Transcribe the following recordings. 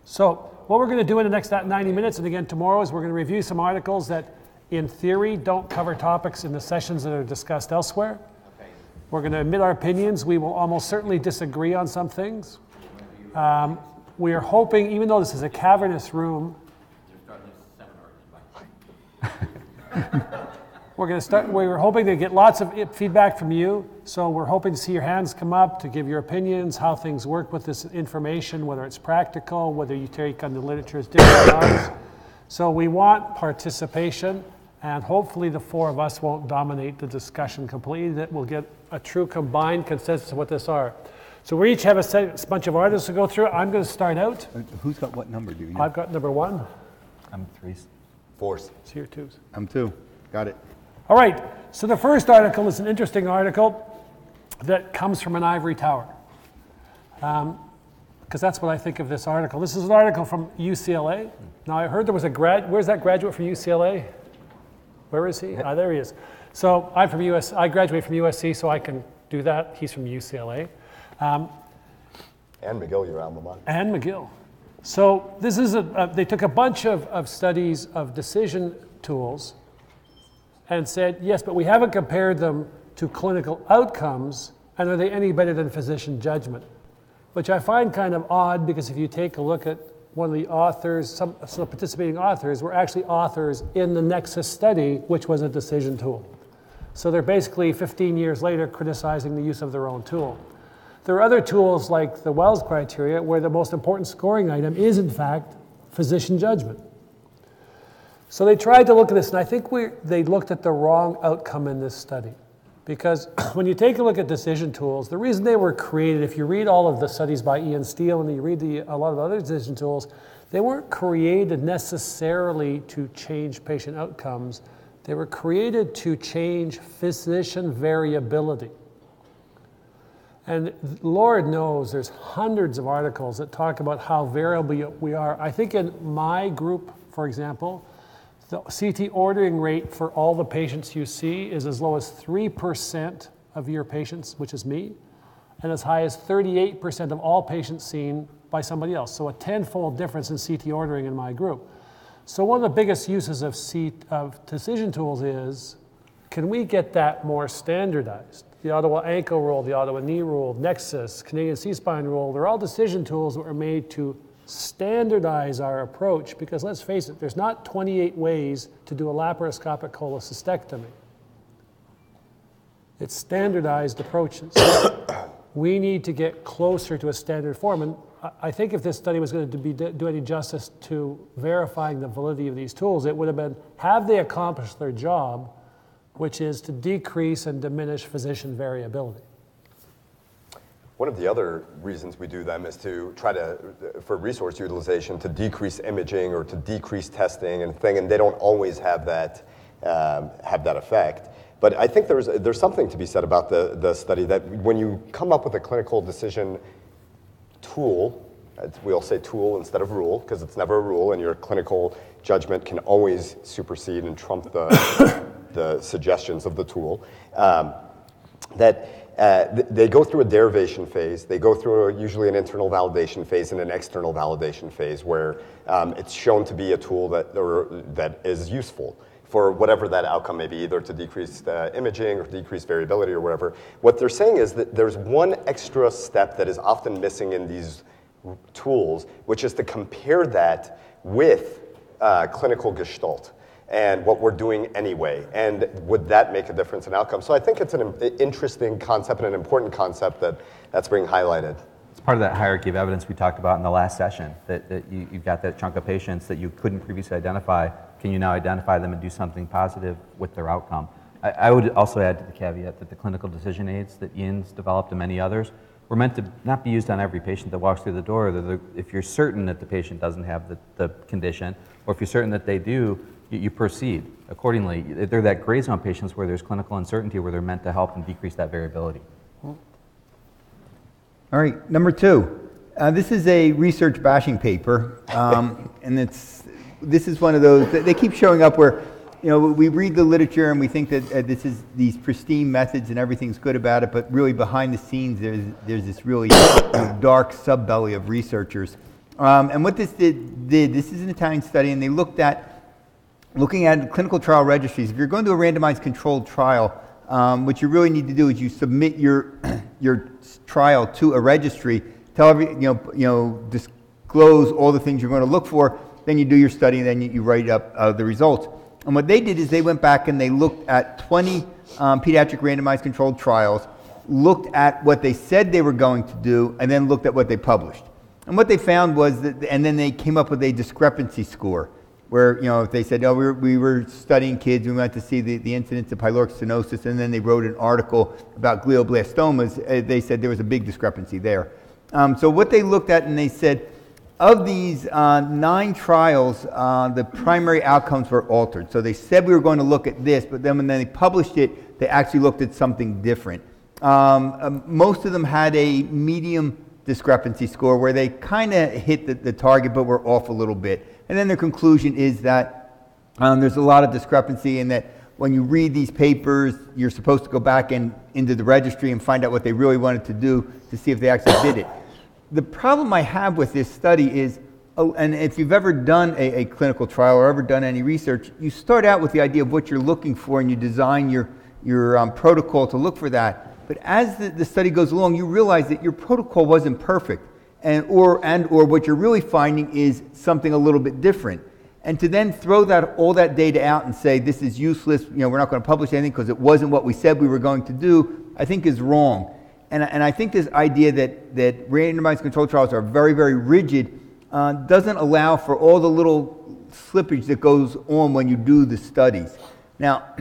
So what we're going to do in the next 90 minutes, and again tomorrow, is we're going to review some articles that in theory don't cover topics in the sessions that are discussed elsewhere. Okay. We're going to admit our opinions. We will almost certainly disagree on some things. We are hoping, even though this is a cavernous room, we're hoping to get lots of feedback from you. So we're hoping to see your hands come up to give your opinions, how things work with this information, whether it's practical, whether you take on the literature as different parts. So we want participation, and hopefully the four of us won't dominate the discussion completely, that we'll get a true combined consensus of what this are. So we each have a bunch of articles to go through. I'm going to start out. Who's got what number, do you know? I've got number 1. I'm 3s. 4s. So you're 2s. I'm 2. Got it. All right, so the first article is an interesting article that comes from an ivory tower. Because that's what I think of this article. This is an article from UCLA. Now I heard there was a where's that graduate from UCLA? Where is he? There he is. So I'm from I graduated from USC, so I can do that. He's from UCLA. And McGill, your alma mater. And McGill. So this is they took a bunch of studies of decision tools and said, yes, but we haven't compared them to clinical outcomes, and are they any better than physician judgment? Which I find kind of odd, because if you take a look at one of the authors, some participating authors were actually authors in the Nexus study, which was a decision tool. So they're basically 15 years later criticizing the use of their own tool. There are other tools like the Wells criteria, where the most important scoring item is in fact physician judgment. So they tried to look at this, and I think they looked at the wrong outcome in this study. Because when you take a look at decision tools, the reason they were created, if you read all of the studies by Ian Steele and you read a lot of other decision tools, they weren't created necessarily to change patient outcomes. They were created to change physician variability. And Lord knows there's hundreds of articles that talk about how variable we are. I think in my group, for example, the CT ordering rate for all the patients you see is as low as 3% of your patients, which is me, and as high as 38% of all patients seen by somebody else. So a 10-fold difference in CT ordering in my group. So one of the biggest uses of decision tools is, can we get that more standardized? The Ottawa ankle rule, the Ottawa knee rule, Nexus, Canadian C-spine rule, they're all decision tools that were made to standardize our approach, because let's face it, there's not 28 ways to do a laparoscopic cholecystectomy. It's standardized approaches. We need to get closer to a standard form, and I think if this study was going to do any justice to verifying the validity of these tools, it would have been, have they accomplished their job, which is to decrease and diminish physician variability. One of the other reasons we do them is to try to, for resource utilization, to decrease imaging or to decrease testing and they don't always have that effect. But I think there's something to be said about the study that when you come up with a clinical decision tool, we'll say tool instead of rule, because it's never a rule, and your clinical judgment can always supersede and trump the suggestions of the tool, they go through a derivation phase. They go through usually an internal validation phase and an external validation phase where it's shown to be a tool that is useful for whatever that outcome may be, either to decrease imaging or decrease variability or whatever. What they're saying is that there's one extra step that is often missing in these tools, which is to compare that with clinical gestalt and what we're doing anyway, and would that make a difference in outcome? So I think it's an interesting concept and an important concept that's being highlighted. It's part of that hierarchy of evidence we talked about in the last session, that you've got that chunk of patients that you couldn't previously identify. Can you now identify them and do something positive with their outcome? I would also add to the caveat that the clinical decision aids that Ian's developed and many others were meant to not be used on every patient that walks through the door. If you're certain that the patient doesn't have the condition, or if you're certain that they do, you proceed accordingly. They're that gray zone patients where there's clinical uncertainty, where they're meant to help and decrease that variability. All right, number 2. This is a Researchbashing paper, and this is one of those that they keep showing up where, we read the literature and we think that this is these pristine methods and everything's good about it, but really behind the scenes there's this really dark subbelly of researchers And what this did, this is an Italian study, and they looking at clinical trial registries. If you're going to a randomized controlled trial, what you really need to do is you submit your trial to a registry, disclose all the things you're going to look for, then you do your study, and then you write up the results. And what they did is they went back and they looked at 20 pediatric randomized controlled trials, looked at what they said they were going to do, and then looked at what they published. And what they found was that, and then they came up with a discrepancy score, where, if they said, we were studying kids, we went to see the incidence of pyloric stenosis, and then they wrote an article about glioblastomas, they said there was a big discrepancy there. So what they looked at, and they said, of these 9 trials, the primary outcomes were altered. So they said we were going to look at this, but then when they published it, they actually looked at something different. Most of them had a medium discrepancy score where they kind of hit the target, but were off a little bit. And then their conclusion is that there's a lot of discrepancy, and that when you read these papers, you're supposed to go back into the registry and find out what they really wanted to do to see if they actually did it. The problem I have with this study is, and if you've ever done a clinical trial or ever done any research, you start out with the idea of what you're looking for, and you design your protocol to look for that. But as the study goes along, you realize that your protocol wasn't perfect, or what you're really finding is something a little bit different. And to then throw all that data out and say this is useless, we're not going to publish anything because it wasn't what we said we were going to do, I think is wrong. And I think this idea that randomized controlled trials are very, very rigid doesn't allow for all the little slippage that goes on when you do the studies. Now,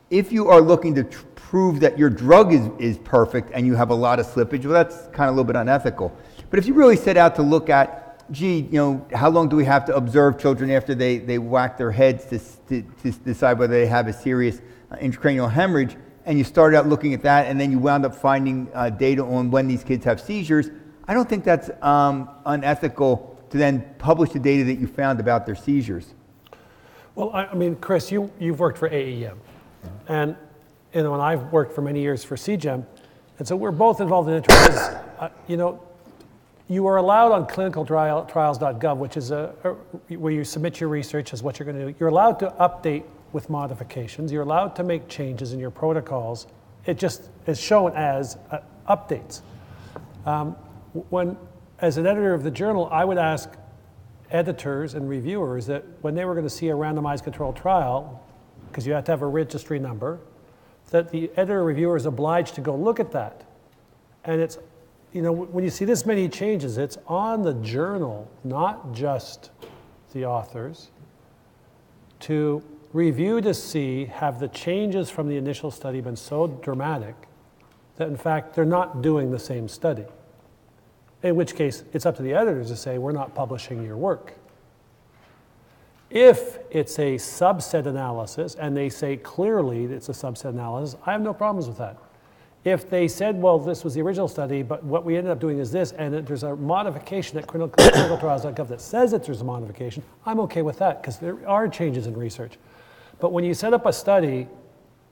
if you are looking to prove that your drug is perfect and you have a lot of slippage, well, that's kind of a little bit unethical. But if you really set out to look at, how long do we have to observe children after they whack their heads to decide whether they have a serious intracranial hemorrhage, and you started out looking at that, and then you wound up finding data on when these kids have seizures, I don't think that's unethical to then publish the data that you found about their seizures. Well, I mean, Chris, you've worked for AEM, and and I've worked for many years for CGEM, and so we're both involved in it. You are allowed on clinicaltrials.gov, which is where you submit your research as what you're going to do. You're allowed to update with modifications. You're allowed to make changes in your protocols. It just is shown as updates. As an editor of the journal, I would ask editors and reviewers that when they were going to see a randomized controlled trial, because you have to have a registry number, that the editor reviewer is obliged to go look at that. And it's, when you see this many changes, it's on the journal, not just the authors, to review to see, have the changes from the initial study been so dramatic that in fact they're not doing the same study. In which case, it's up to the editors to say, we're not publishing your work. If it's a subset analysis, and they say clearly it's a subset analysis, I have no problems with that. If they said, well, this was the original study, but what we ended up doing is this, and there's a modification at clinicaltrials.gov that says that there's a modification, I'm okay with that, because there are changes in research. But when you set up a study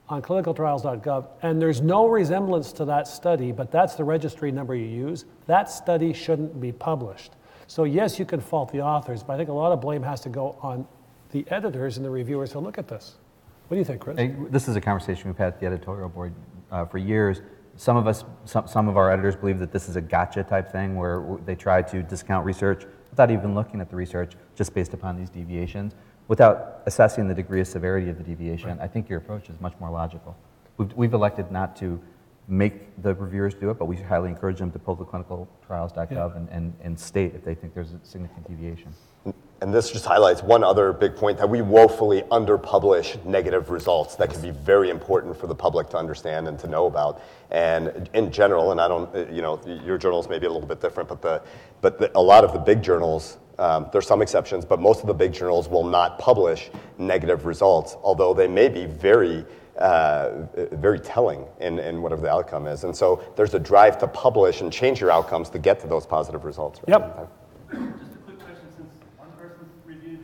on clinicaltrials.gov, and there's no resemblance to that study, but that's the registry number you use, that study shouldn't be published. So yes, you can fault the authors, but I think a lot of blame has to go on the editors and the reviewers who look at this. What do you think, Chris? This is a conversation we've had at the editorial board for years. Some of our editors believe that this is a gotcha type thing where they try to discount research without even looking at the research, just based upon these deviations, without assessing the degree of severity of the deviation. Right. I think your approach is much more logical. We've elected not to make the reviewers do it, but we highly encourage them to pull the clinicaltrials.gov and state if they think there's a significant deviation. And this just highlights one other big point, that we woefully underpublish negative results that can be very important for the public to understand and to know about. And in general, and I don't, your journals may be a little bit different, but a lot of the big journals, there's some exceptions, but most of the big journals will not publish negative results, although they may be very telling in whatever the outcome is. And so there's a drive to publish and change your outcomes to get to those positive results. Right? Yep. Just a quick question, since one person reviewed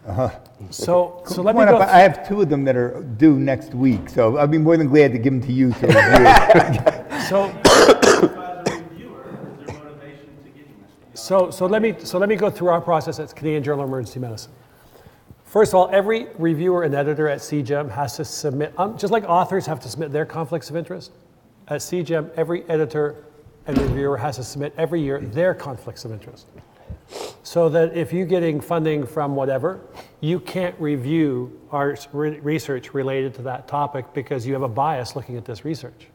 10. So let me Come on go. up. I have 2 of them that are due next week, so I'd be more than glad to give them to you to review. So, As a reviewer, is there motivation to getting this? So let me go through our process at Canadian Journal of Emergency Medicine. First of all, every reviewer and editor at CGEM has to submit, just like authors have to submit their conflicts of interest, at CGEM, every editor and reviewer has to submit every year their conflicts of interest. So that if you're getting funding from whatever, you can't review our research related to that topic because you have a bias looking at this research.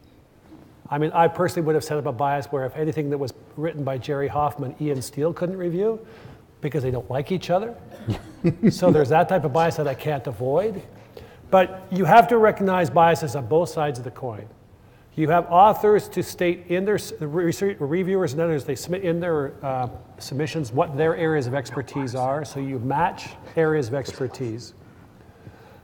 I mean, I personally would have set up a bias where if anything that was written by Jerry Hoffman, Ian Steele couldn't review because they don't like each other. So there's that type of bias that I can't avoid. But you have to recognize biases on both sides of the coin. You have authors to state in their reviewers and editors, they submit in their submissions what their areas of expertise are. So you match areas of expertise.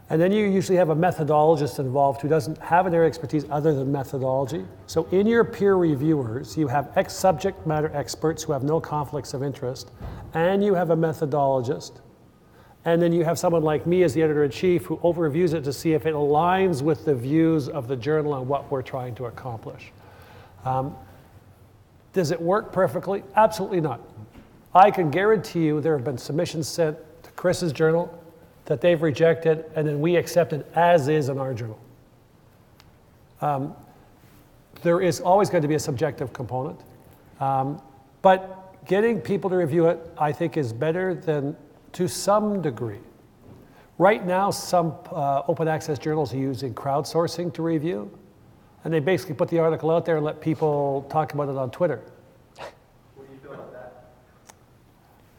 And then you usually have a methodologist involved who doesn't have an area of expertise other than methodology. So in your peer reviewers, you have subject matter experts who have no conflicts of interest, and you have a methodologist. And then you have someone like me as the editor-in-chief who over-reviews it to see if it aligns with the views of the journal and what we're trying to accomplish. Does it work perfectly? Absolutely not. I can guarantee you there have been submissions sent to Chris's journal that they've rejected, and then we accepted as is in our journal. There is always going to be a subjective component, but getting people to review it, I think, is better than to some degree. Right now, some open access journals are using crowdsourcing to review, and they basically put the article out there and let people talk about it on Twitter. What do you feel about that?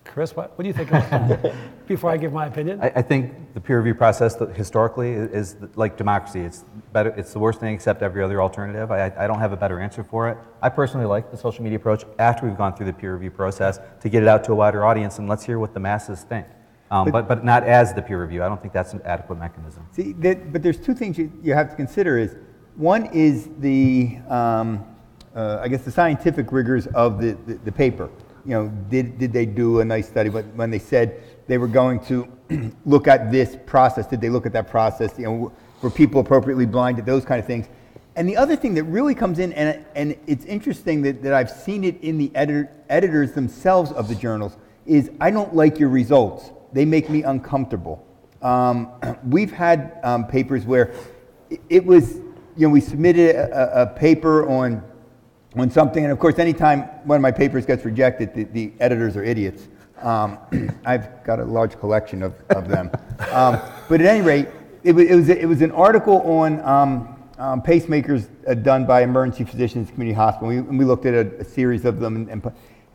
Chris, what do you think about that? Before I give my opinion? I think the peer review process historically is like democracy. It's better. It's the worst thing except every other alternative. I don't have a better answer for it. I personally like the social media approach after we've gone through the peer review process to get it out to a wider audience and let's hear what the masses think. But not as the peer review. I don't think that's an adequate mechanism. See, but there's two things you have to consider. Is one is the I guess the scientific rigors of the paper. You know, did they do a nice study? But when they said they were going to look at this process, did they look at that process? You know, were people appropriately blinded? Those kind of things. And the other thing that really comes in, and it's interesting that I've seen it in the editors themselves of the journals, is I don't like your results. They make me uncomfortable. We've had papers where it was, you know, we submitted a paper on something, and of course, anytime one of my papers gets rejected, the editors are idiots. I've got a large collection of them. But at any rate, it was an article on pacemakers done by emergency physicians, community hospital. We looked at a series of them,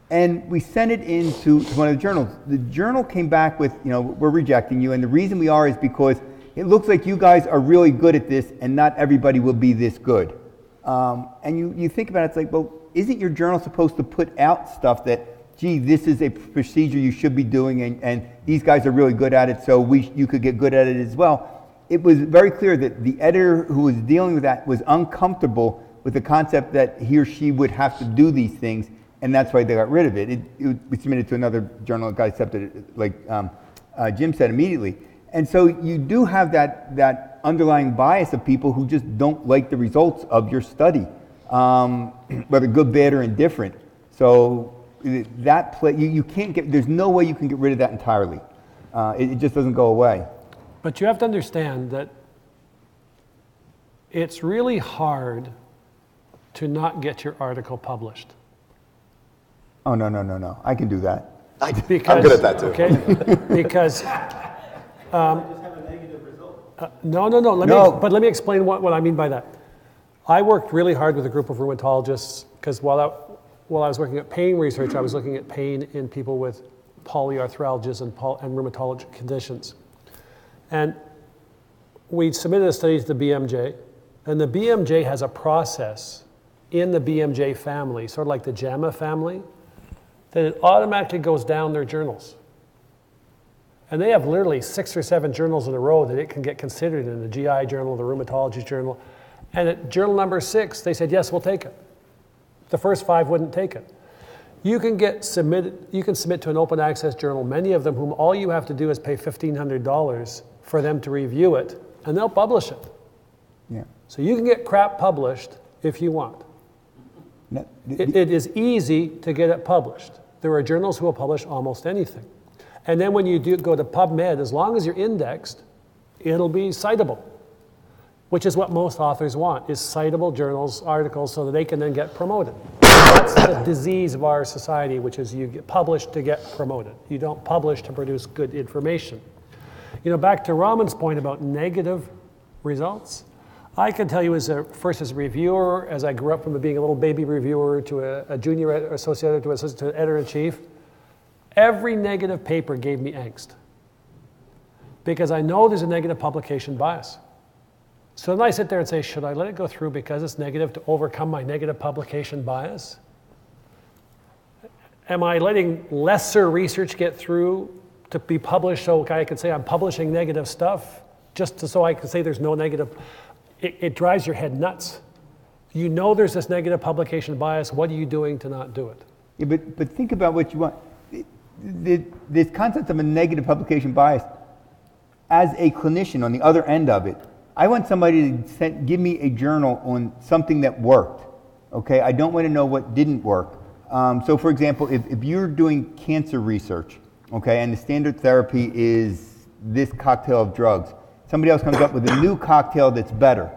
and we sent it into one of the journals. The journal came back with, you know, we're rejecting you, and the reason we are is because it looks like you guys are really good at this, and not everybody will be this good. And you think about it, it's like, well, isn't your journal supposed to put out stuff that, gee, this is a procedure you should be doing, and these guys are really good at it, so you could get good at it as well? It was very clear that the editor who was dealing with that was uncomfortable with the concept that he or she would have to do these things, and that's why they got rid of it. We submitted to another journal, the guy accepted it, like Jim said, immediately. And so you do have that underlying bias of people who just don't like the results of your study, whether good, bad, or indifferent. So that you can't get, there's no way you can get rid of that entirely. It just doesn't go away. But you have to understand that it's really hard to not get your article published. Oh, no. I can do that. I'm good at that too. Okay? Because Just have a negative result. no. Let me explain what I mean by that. I worked really hard with a group of rheumatologists because while I was working at pain research, I was looking at pain in people with polyarthralgias and rheumatologic conditions. And we submitted a study to the BMJ, and the BMJ has a process in the BMJ family, sort of like the JAMA family, that it automatically goes down their journals. And they have literally 6 or 7 journals in a row that it can get considered in the GI journal, the rheumatology journal. And at journal number 6, they said, yes, we'll take it. The first 5 wouldn't take it. You can submit to an open access journal, many of them whom all you have to do is pay $1,500 for them to review it, and they'll publish it. Yeah. So you can get crap published if you want. No, It is easy to get it published. There are journals who will publish almost anything. And then when you go to PubMed, as long as you're indexed, it'll be citable, which is what most authors want, is citable journals, articles, so that they can then get promoted. That's the disease of our society, which is you get published to get promoted. You don't publish to produce good information. You know, back to Raman's point about negative results, I can tell you first as a reviewer, as I grew up from being a little baby reviewer to a junior associate to assistant editor-in-chief, every negative paper gave me angst. Because I know there's a negative publication bias. So then I sit there and say, should I let it go through because it's negative to overcome my negative publication bias? Am I letting lesser research get through to be published so I can say I'm publishing negative stuff just so I can say there's no negative? It drives your head nuts. You know there's this negative publication bias. What are you doing to not do it? Yeah, but think about what you want. This concept of a negative publication bias, as a clinician on the other end of it, I want somebody to give me a journal on something that worked. Okay, I don't want to know what didn't work. So for example, if you're doing cancer research, okay, and the standard therapy is this cocktail of drugs, somebody else comes up with a new cocktail that's better.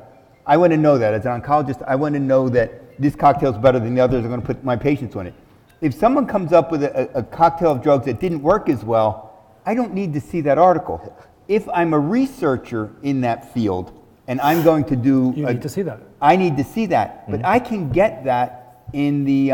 I want to know that. As an oncologist, I want to know that this cocktail is better than the others. I'm going to put my patients on it. If someone comes up with a cocktail of drugs that didn't work as well, I don't need to see that article. If I'm a researcher in that field and I'm going to do... You need to see that. I need to see that. But I can get that in the...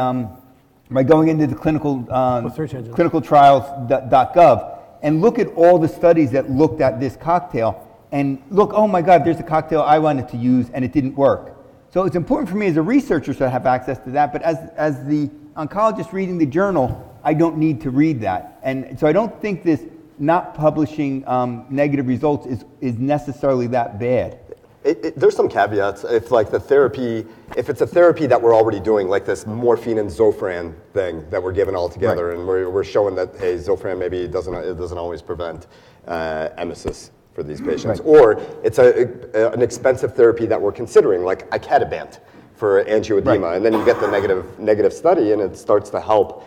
by going into the clinicaltrials.gov and look at all the studies that looked at this cocktail and look, oh my God, there's a cocktail I wanted to use and it didn't work. So it's important for me as a researcher to have access to that, but as the oncologist reading the journal, I don't need to read that. And so I don't think this not publishing negative results is necessarily that bad. There's some caveats. If like the therapy, if it's a therapy that we're already doing, like this morphine and Zofran thing that we're given all together, right, and we're showing that, hey, Zofran maybe doesn't always prevent emesis for these patients, right, or it's an expensive therapy that we're considering, like icatibant for angioedema, right, and then you get the negative study, and it starts to help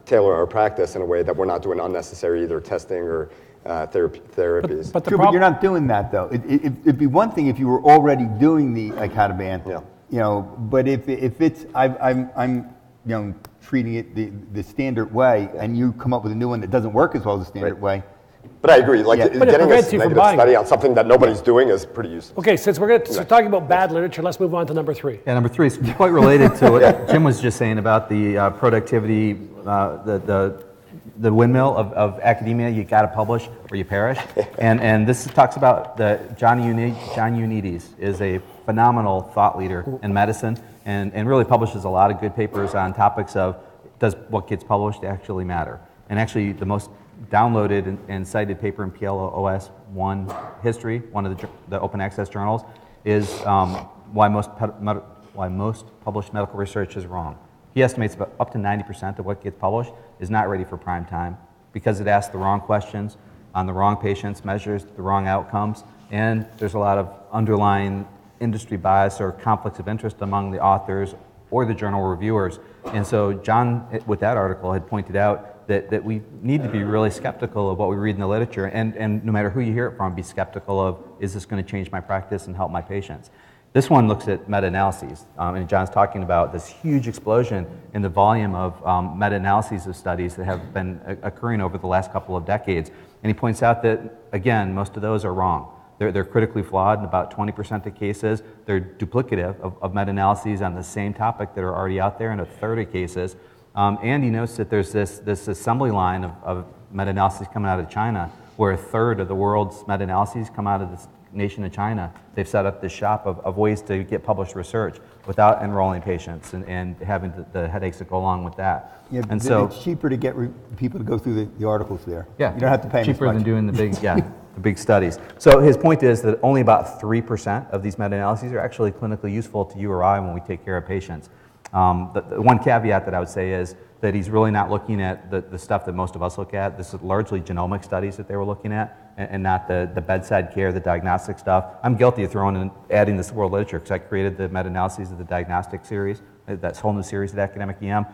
tailor our practice in a way that we're not doing unnecessary either testing or therapies. But you're not doing that though. It'd be one thing if you were already doing the icatibant, yeah, you know. But if it's I'm treating it the standard way, yeah, and you come up with a new one that doesn't work as well as the standard, right, way. But I agree, like, yeah, getting this negative study on something that nobody's doing is pretty useful. Okay, since we're talking about bad literature, let's move on to number 3. Yeah, number 3 is quite related to what Jim was just saying about the productivity, the windmill of academia. You got to publish or you perish. And this talks about John Ioannidis is a phenomenal thought leader in medicine and really publishes a lot of good papers on topics of does what gets published actually matter? And actually the most downloaded and cited paper in PLOS 1 history, one of the open access journals, is why most published medical research is wrong. He estimates about up to 90% of what gets published is not ready for prime time because it asks the wrong questions on the wrong patients, measures the wrong outcomes, and there's a lot of underlying industry bias or conflicts of interest among the authors or the journal reviewers. And so John, with that article, had pointed out that we need to be really skeptical of what we read in the literature, and no matter who you hear it from, be skeptical of, is this going to change my practice and help my patients? This one looks at meta-analyses, and John's talking about this huge explosion in the volume of meta-analyses of studies that have been occurring over the last couple of decades. And he points out that, again, most of those are wrong. They're critically flawed in about 20% of cases. They're duplicative of meta-analyses on the same topic that are already out there in a third of cases. And he notes that there's this assembly line of meta-analyses coming out of China, where a third of the world's meta-analyses come out of this nation of China. They've set up this shop of ways to get published research without enrolling patients and having the headaches that go along with that. Yeah, and so it's cheaper to get people to go through the articles there. Yeah, you don't have to pay cheaper much. Than doing the big the big studies. So his point is that only about 3% of these meta-analyses are actually clinically useful to you or I when we take care of patients. The one caveat that I would say is that he's really not looking at the stuff that most of us look at. This is largely genomic studies that they were looking at, and not the bedside care, the diagnostic stuff. I'm guilty of throwing in, adding this world literature because I created the meta-analyses of the diagnostic series, that whole new series at Academic EM.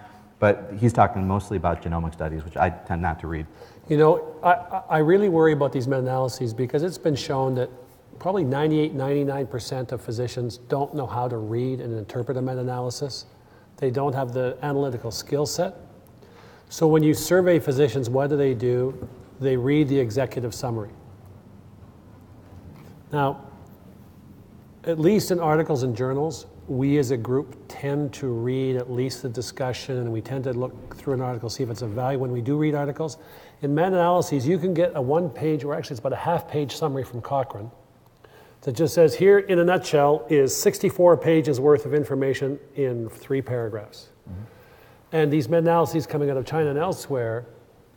But he's talking mostly about genomic studies, which I tend not to read. You know, I really worry about these meta-analyses because it's been shown that probably 98, 99% of physicians don't know how to read and interpret a meta-analysis. They don't have the analytical skill set. So when you survey physicians, what do? They read the executive summary. Now, at least in articles and journals, we as a group tend to read at least the discussion, and we tend to look through an article, see if it's of value when we do read articles. In meta-analyses, you can get a one-page, or actually it's about a half-page summary from Cochrane that just says, here in a nutshell is 64 pages worth of information in 3 paragraphs. Mm-hmm. And these meta-analyses coming out of China and elsewhere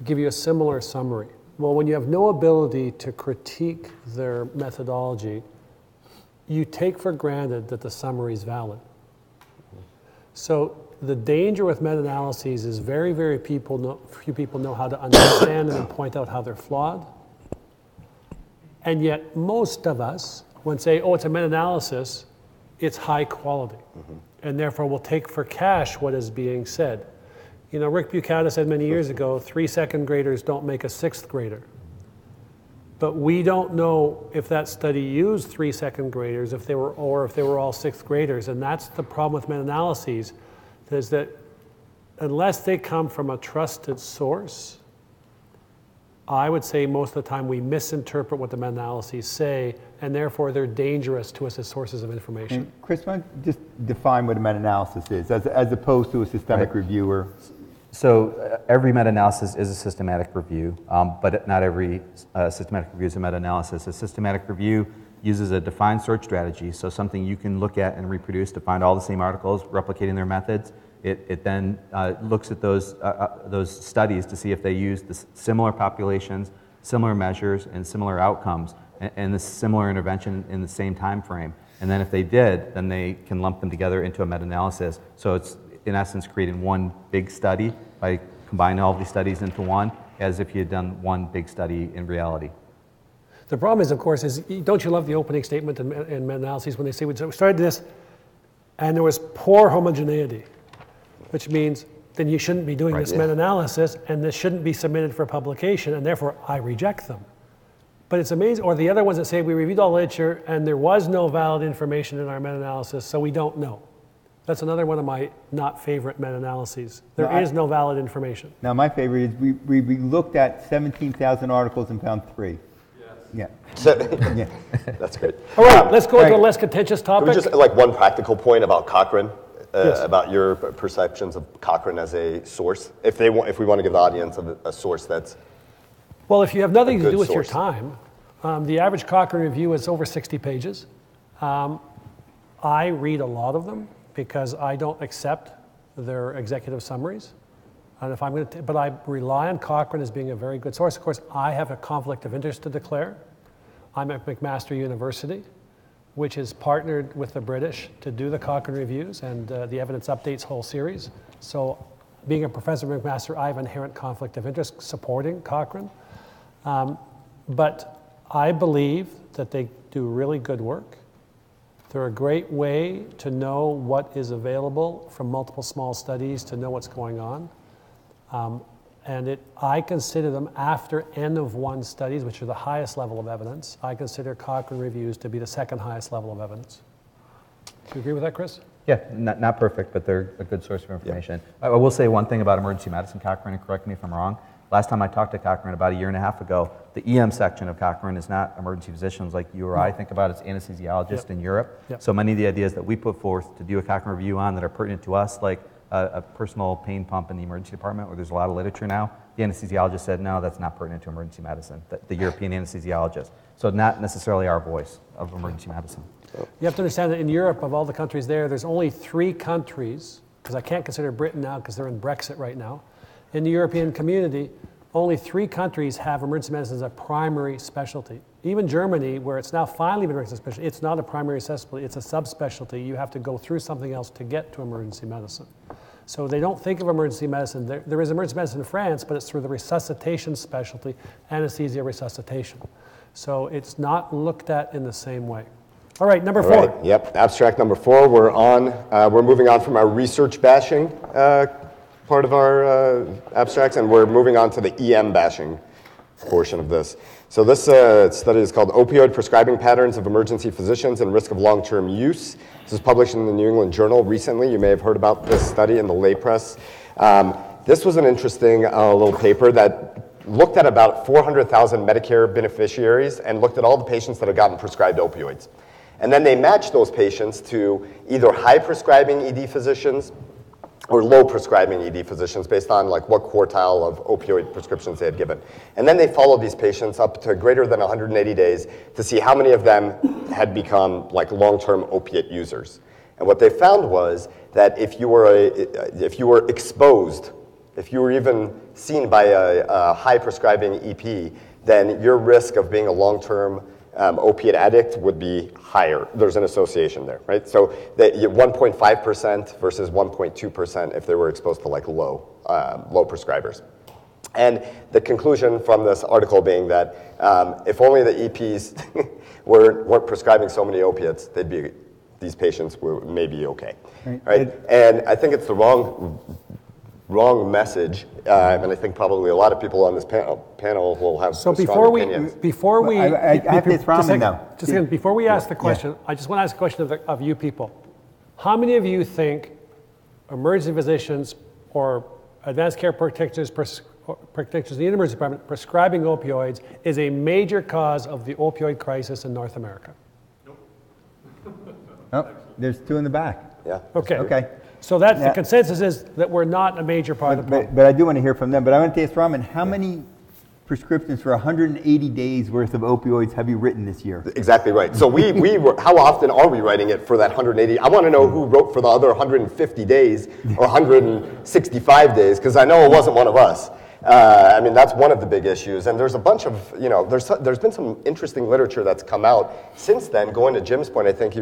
give you a similar summary. Well, when you have no ability to critique their methodology, you take for granted that the summary is valid. So the danger with meta-analyses is very, very few people know how to understand them and point out how they're flawed. And yet most of us, when say, oh, it's a meta-analysis, it's high quality. Mm-hmm. And therefore we'll take for cash what is being said. You know, Rick Buchanan said many years ago, 3 second graders don't make a 6th grader. But we don't know if that study used 3 second graders, if they were all 6th graders. And that's the problem with meta-analyses, is that unless they come from a trusted source, I would say most of the time we misinterpret what the meta-analyses say, and therefore they're dangerous to us as sources of information. And Chris, why don't you just define what a meta-analysis is, as opposed to a systemic reviewer? So every meta-analysis is a systematic review, but not every systematic review is a meta-analysis. A systematic review uses a defined search strategy, so something you can look at and reproduce to find all the same articles, replicating their methods. It then looks at those studies to see if they use similar populations, similar measures, and similar outcomes, and the similar intervention in the same time frame. And then if they did, then they can lump them together into a meta-analysis. So it's, in essence, creating one big study by combining all of these studies into one, as if you had done one big study in reality. The problem is, of course, don't you love the opening statement in meta-analyses when they say, we started this, and there was poor homogeneity, which means then you shouldn't be doing this meta-analysis, and this shouldn't be submitted for publication, and therefore I reject them. But it's amazing, or the other ones that say we reviewed all literature, and there was no valid information in our meta-analysis, so we don't know. That's another one of my not favorite meta-analyses. There is no valid information. Now my favorite is we looked at 17,000 articles and found 3. Yeah. Yeah. That's great. All right, let's go to a less contentious topic. Just like one practical point about Cochrane, about your perceptions of Cochrane as a source, if we want to give the audience a source that's well, if you have nothing to do with source. your time, the average Cochrane review is over 60 pages. I read a lot of them because I don't accept their executive summaries. And if I'm going to, but I rely on Cochrane as being a very good source. Of course, I have a conflict of interest to declare. I'm at McMaster University, which is partnered with the British to do the Cochrane Reviews and the Evidence Updates whole series. So being a professor at McMaster, I have an inherent conflict of interest supporting Cochrane. But I believe that they do really good work. They're a great way to know what is available from multiple small studies to know what's going on. I consider them after N of 1 studies, which are the highest level of evidence. I consider Cochrane Reviews to be the second highest level of evidence. Do you agree with that, Chris? Yeah, not perfect, but they're a good source of information. Yeah. I will say one thing about emergency medicine, Cochrane, and correct me if I'm wrong. Last time I talked to Cochrane about a year and a half ago, the EM section of Cochrane is not emergency physicians like you or I think about. It's anesthesiologists in Europe. Yep. So many of the ideas that we put forth to do a Cochrane review on that are pertinent to us, like a personal pain pump in the emergency department where there's a lot of literature now, the anesthesiologist said, no, that's not pertinent to emergency medicine, the European anesthesiologist. So not necessarily our voice of emergency medicine. You have to understand that in Europe, of all the countries there's only 3 countries, because I can't consider Britain now because they're in Brexit right now. In the European community, only 3 countries have emergency medicine as a primary specialty. Even Germany, where it's now finally been recognized as a specialty, it's not a primary specialty, it's a subspecialty. You have to go through something else to get to emergency medicine. So they don't think of emergency medicine. There is emergency medicine in France, but it's through the resuscitation specialty, anesthesia resuscitation. So it's not looked at in the same way. All right, number 4. Right, yep, abstract number 4. We're moving on from our research bashing part of our abstracts, and we're moving on to the EM bashing portion of this. So this study is called Opioid Prescribing Patterns of Emergency Physicians and Risk of Long-Term Use. This was published in the New England Journal recently. You may have heard about this study in the lay press. This was an interesting little paper that looked at about 400,000 Medicare beneficiaries and looked at all the patients that had gotten prescribed opioids. And then they matched those patients to either high prescribing ED physicians or low prescribing ED physicians based on like what quartile of opioid prescriptions they had given. And then they followed these patients up to greater than 180 days to see how many of them had become like long-term opiate users. And what they found was that if you were exposed, if you were even seen by a high prescribing EP, then your risk of being a long-term opiate addict would be higher. There's an association there, right? So 1.5% versus 1.2% if they were exposed to like low prescribers. And the conclusion from this article being that if only the EPs weren't prescribing so many opiates, these patients may be okay, right? And I think it's the wrong message, and I think probably a lot of people on this panel will have strong opinions. Before we ask the question, Yeah. I just want to ask a question of you people. How many of you think emergency physicians or advanced care practitioners in the emergency department prescribing opioids is a major cause of the opioid crisis in North America? Oh, there's two in the back. Yeah. Okay. Okay. So the consensus is that we're not a major part of the problem. But I do want to hear from them. But I want to ask Raman, how many prescriptions for 180 days worth of opioids have you written this year? Exactly right. So how often are we writing it for that 180? I want to know who wrote for the other 150 days or 165 days, because I know it wasn't one of us. I mean, that's one of the big issues. And there's a bunch of, there's been some interesting literature that's come out since then. Going to Jim's point, I think,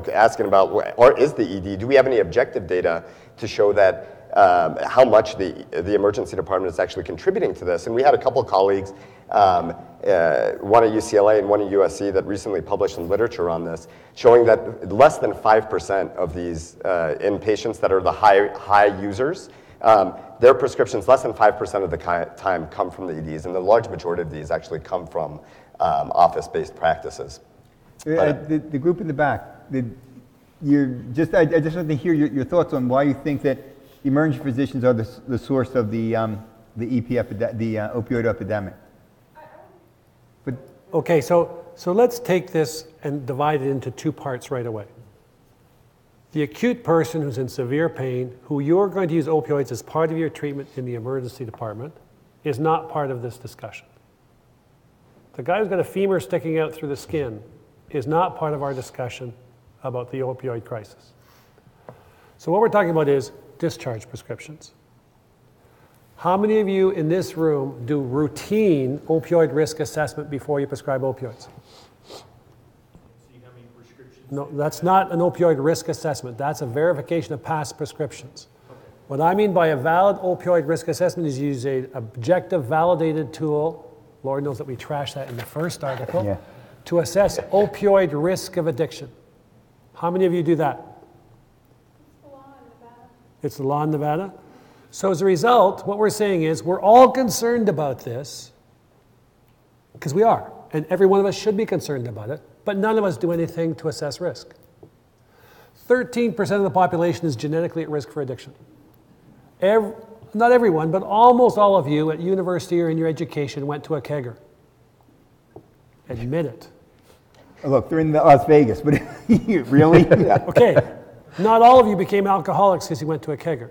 asking about, or is the ED, do we have any objective data to show that how much the emergency department is actually contributing to this? And we had a couple of colleagues, one at UCLA and one at USC, that recently published some literature on this, showing that less than 5% of these inpatients that are the high users, their prescriptions, less than 5% of the time, come from the EDs, and the large majority of these actually come from office-based practices. The group in the back, I just want to hear your thoughts on why you think that emergency physicians are the source of the opioid epidemic. Okay, so let's take this and divide it into two parts right away. The acute person who's in severe pain, who you're going to use opioids as part of your treatment in the emergency department, is not part of this discussion. The guy who's got a femur sticking out through the skin is not part of our discussion about the opioid crisis. So what we're talking about is discharge prescriptions. How many of you in this room do routine opioid risk assessment before you prescribe opioids? No, that's not an opioid risk assessment. That's a verification of past prescriptions. Okay. What I mean by a valid opioid risk assessment is you use an objective validated tool, Lord knows that we trashed that in the first article, to assess opioid risk of addiction. How many of you do that? It's the law in Nevada. It's the law in Nevada? So as a result, what we're saying is we're all concerned about this, because we are, and every one of us should be concerned about it, but none of us do anything to assess risk. 13% of the population is genetically at risk for addiction. Not everyone, but almost all of you at university or in your education went to a kegger. Admit it. Look, they're in Las Vegas, but really? Yeah. Okay, not all of you became alcoholics because you went to a kegger.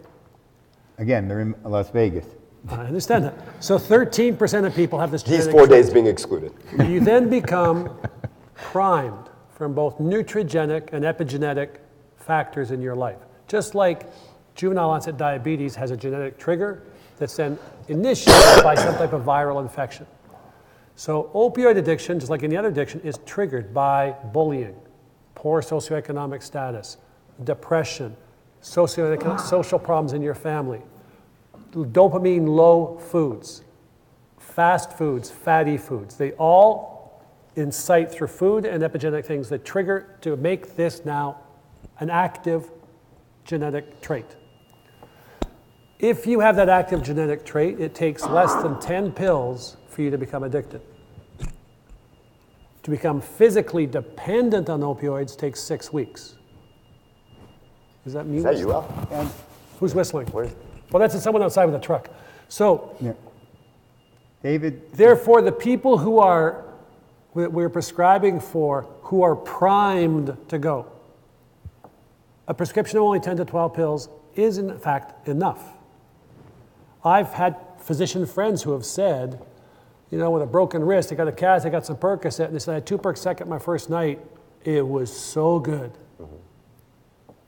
Again, they're in Las Vegas. I understand that. So 13% of people have this genetic These 4 trait. days being excluded. You then become primed from both nutrigenic and epigenetic factors in your life. Just like juvenile onset diabetes has a genetic trigger that's then initiated by some type of viral infection. So opioid addiction, just like any other addiction, is triggered by bullying, poor socioeconomic status, depression, social problems in your family, dopamine low foods, fast foods, fatty foods. They all incite through food and epigenetic things that trigger to make this now an active genetic trait. If you have that active genetic trait, it takes less than 10 pills for you to become addicted. To become physically dependent on opioids takes 6 weeks. Does that mean? Is that you, Al? And, Who's whistling? Where's- Well, that's someone outside with a truck. So, yeah. David, therefore, the people who we're prescribing for, who are primed to go, a prescription of only 10 to 12 pills is in fact enough. I've had physician friends who have said, you know, with a broken wrist, I got a cast, I got some Percocet, and they said I had 2 Percocet my first night. It was so good.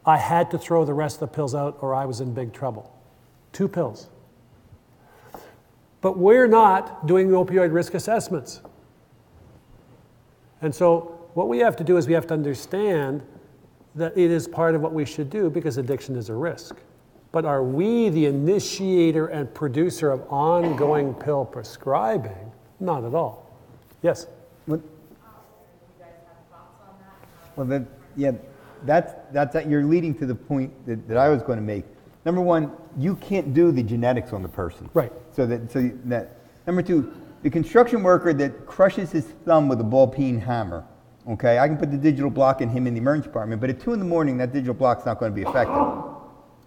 I had to throw the rest of the pills out or I was in big trouble. 2 pills. But we're not doing opioid risk assessments. And so what we have to do is we have to understand that it is part of what we should do because addiction is a risk. But are we the initiator and producer of ongoing pill prescribing? Not at all. Yes? what, well, then, yeah, you're leading to the point that I was going to make. Number one, you can't do the genetics on the person. Right. So that. Number two, the construction worker that crushes his thumb with a ball-peen hammer, okay, I can put the digital block in him in the emergency department, but at 2 in the morning, that digital block's not going to be effective.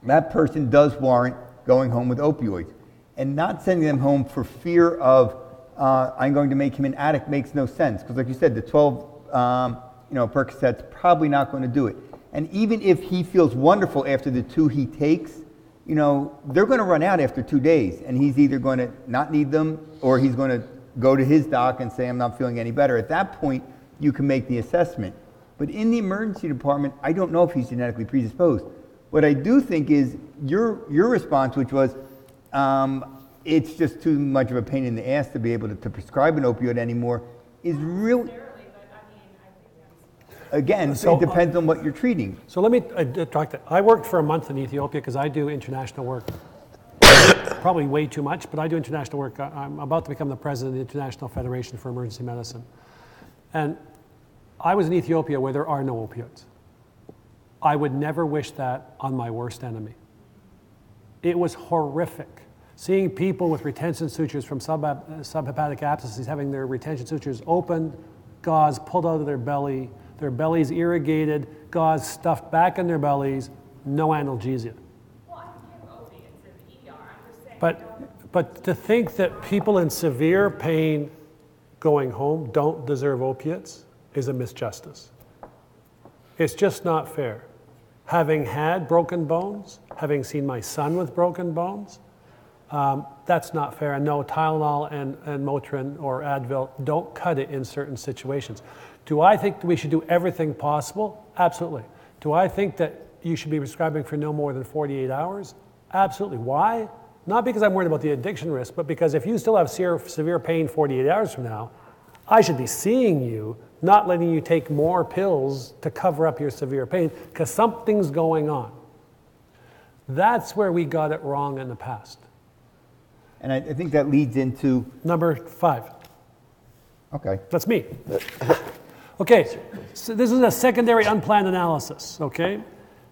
That person does warrant going home with opioids. And not sending them home for fear of, I'm going to make him an addict makes no sense. Because like you said, the 12 Percocet's probably not going to do it. And even if he feels wonderful after the 2 he takes, you know, they're going to run out after 2 days. And he's either going to not need them or he's going to go to his doc and say, I'm not feeling any better. At that point, you can make the assessment. But in the emergency department, I don't know if he's genetically predisposed. What I do think is your response, which was, it's just too much of a pain in the ass to be able to prescribe an opioid anymore, is really, again, So, it depends on what you're treating. So let me talk that. I worked for a month in Ethiopia because I do international work. Probably way too much, but I do international work. I'm about to become the president of the International Federation for Emergency Medicine. And I was in Ethiopia where there are no opioids. I would never wish that on my worst enemy. It was horrific. Seeing people with retention sutures from subhepatic abscesses having their retention sutures opened, gauze pulled out of their bellies irrigated, gauze stuffed back in their bellies, no analgesia. Well, I give opiates in the ER. I'm just saying. But to think that people in severe pain going home don't deserve opiates is a misjustice. It's just not fair. Having had broken bones, having seen my son with broken bones, that's not fair. And no, Tylenol and Motrin or Advil don't cut it in certain situations. Do I think that we should do everything possible? Absolutely. Do I think that you should be prescribing for no more than 48 hours? Absolutely. Why? Not because I'm worried about the addiction risk, but because if you still have severe pain 48 hours from now, I should be seeing you, not letting you take more pills to cover up your severe pain because something's going on. That's where we got it wrong in the past. And I think that leads into... Number 5. Okay. That's me. Okay, so this is a secondary unplanned analysis, okay?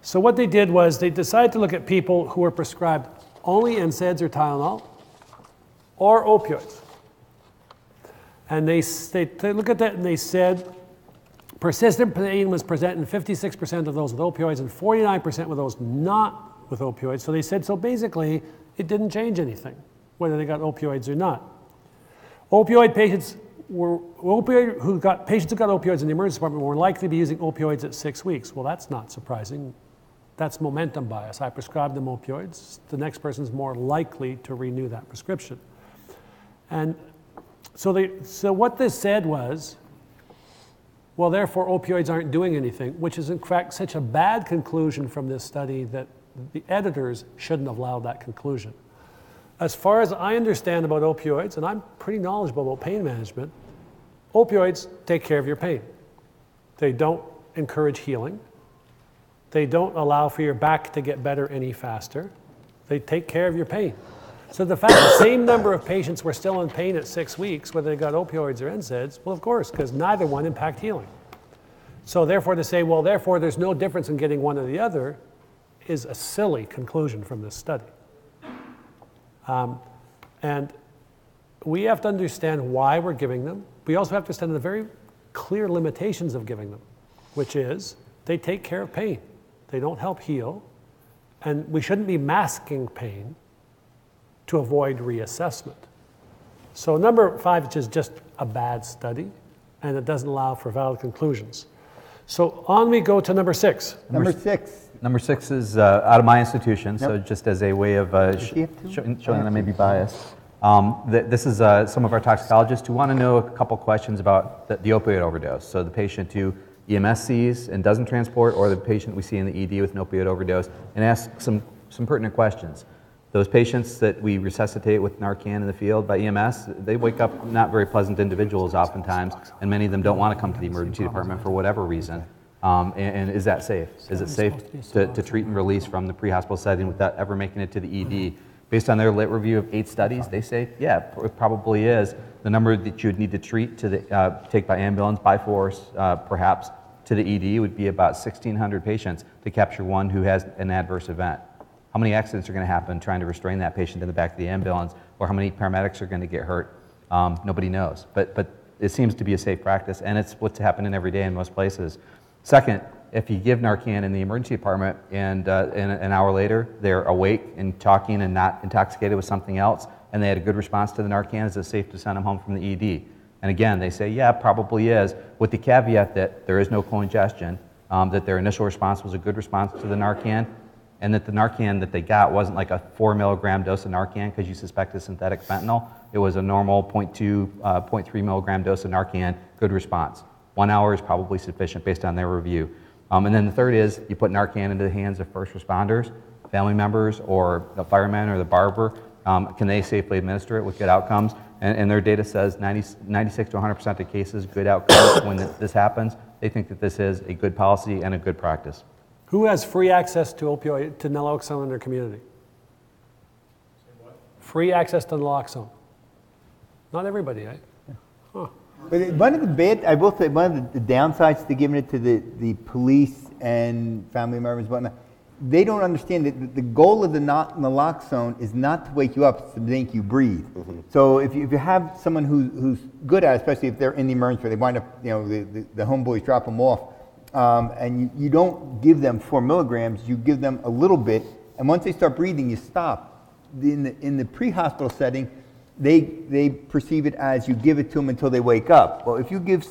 So what they did was they decided to look at people who were prescribed only NSAIDs or Tylenol or opioids. And they look at that and they said persistent pain was present in 56% of those with opioids and 49% with those not with opioids. So they said, so basically, it didn't change anything, whether they got opioids or not. Patients who got opioids in the emergency department were likely to be using opioids at 6 weeks. Well, that's not surprising. That's momentum bias. I prescribe them opioids. The next person's more likely to renew that prescription. And so what this said was, well, therefore opioids aren't doing anything, which is in fact such a bad conclusion from this study that the editors shouldn't have allowed that conclusion. As far as I understand about opioids, and I'm pretty knowledgeable about pain management, opioids take care of your pain. They don't encourage healing. They don't allow for your back to get better any faster. They take care of your pain. So the fact the same number of patients were still in pain at 6 weeks, whether they got opioids or NSAIDs, well, of course, because neither one impact healing. So therefore to say, well, therefore there's no difference in getting one or the other is a silly conclusion from this study. And we have to understand why we're giving them. We also have to understand the very clear limitations of giving them, which is they take care of pain. They don't help heal. And we shouldn't be masking pain to avoid reassessment. So number 5, which is just a bad study, and it doesn't allow for valid conclusions. So on we go to number 6. Number 6. Number 6 is out of my institution, so just as a way of showing that I may be biased. This is some of our toxicologists who want to know a couple questions about the opioid overdose. So the patient who EMS sees and doesn't transport, or the patient we see in the ED with an opioid overdose, and ask some pertinent questions. Those patients that we resuscitate with Narcan in the field by EMS, they wake up not very pleasant individuals oftentimes, and many of them don't want to come to the emergency department for whatever reason. And is that safe? Is it safe to treat and release from the pre-hospital setting without ever making it to the ED? Based on their lit review of 8 studies, they say, yeah, it probably is. The number that you would need to treat to take by ambulance, by force, perhaps, to the ED would be about 1,600 patients to capture one who has an adverse event. How many accidents are going to happen trying to restrain that patient in the back of the ambulance, or how many paramedics are going to get hurt? Nobody knows. But it seems to be a safe practice, and it's what's happening every day in most places. Second, if you give Narcan in the emergency department and an hour later they're awake and talking and not intoxicated with something else, and they had a good response to the Narcan, is it safe to send them home from the ED? And again, they say, yeah, probably is, with the caveat that there is no co-ingestion, that their initial response was a good response to the Narcan, and that the Narcan that they got wasn't like a 4 milligram dose of Narcan because you suspected synthetic fentanyl. It was a normal 0.2, 0.3 milligram dose of Narcan, good response. 1 hour is probably sufficient based on their review. And then the third is you put Narcan into the hands of first responders, family members, or the fireman or the barber. Can they safely administer it with good outcomes? And their data says 96 to 100% of cases, good outcomes when this happens. They think that this is a good policy and a good practice. Who has free access to naloxone in their community? Free access to naloxone. Not everybody, eh? Huh. But one of the bad, I will say, one of the downsides to giving it to the police and family members and whatnot, they don't understand that the goal of the naloxone is not to wake you up, it's to make you breathe. Mm-hmm. So if you have someone who's good at it, especially if they're in the emergency room, they wind up, the homeboys drop them off, and you don't give them 4 milligrams, you give them a little bit, and once they start breathing, you stop. In the pre-hospital setting, they perceive it as you give it to them until they wake up. Well, if you give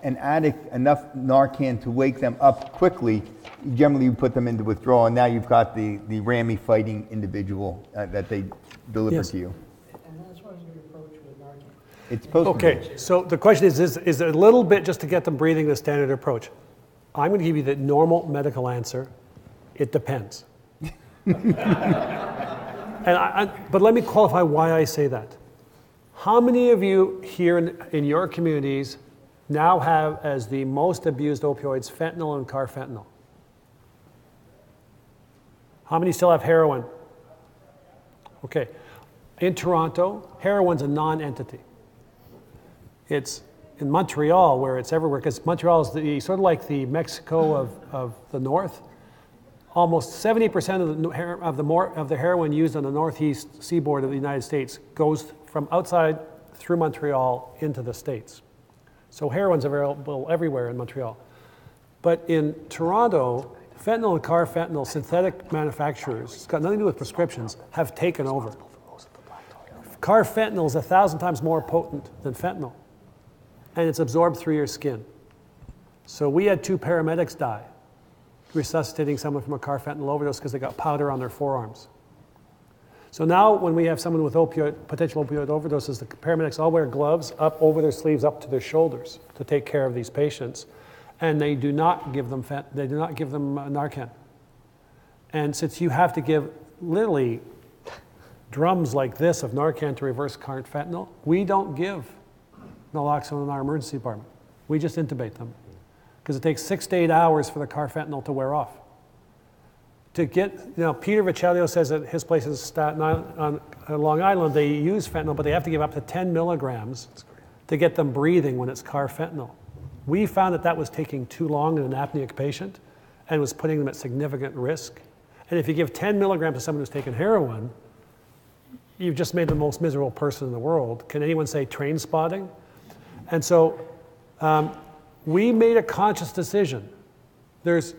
an addict enough Narcan to wake them up quickly, generally you put them into withdrawal, and now you've got the Rammy fighting individual that they deliver to you. And that's what your approach with Narcan. It's supposed to be. So the question is it a little bit just to get them breathing the standard approach? I'm going to give you the normal medical answer. It depends. But let me qualify why I say that. How many of you here in your communities now have as the most abused opioids fentanyl and carfentanil? How many still have heroin? Okay. In Toronto, heroin's a non-entity. It's in Montreal where it's everywhere, because Montreal is sort of like the Mexico of the north. Almost 70% of the heroin used on the northeast seaboard of the United States goes from outside through Montreal into the States. So heroin's available everywhere in Montreal. But in Toronto, fentanyl and carfentanil synthetic manufacturers, it's got nothing to do with prescriptions, have taken over. Carfentanil is 1,000 times more potent than fentanyl, and it's absorbed through your skin. So we had 2 paramedics die resuscitating someone from a carfentanil overdose because they got powder on their forearms. So now when we have someone with potential opioid overdoses, the paramedics all wear gloves up over their sleeves, up to their shoulders to take care of these patients. And they do not give them Narcan. And since you have to give literally drums like this of Narcan to reverse current fentanyl, we don't give naloxone in our emergency department. We just intubate them, because it takes 6 to 8 hours for the carfentanil to wear off. To get, Peter Viccellio says at his place in Staten Island, on Long Island, they use fentanyl, but they have to give up to 10 milligrams to get them breathing when it's carfentanil. We found that was taking too long in an apneic patient and was putting them at significant risk. And if you give 10 milligrams to someone who's taken heroin, you've just made the most miserable person in the world. Can anyone say train spotting? And so we made a conscious decision. There's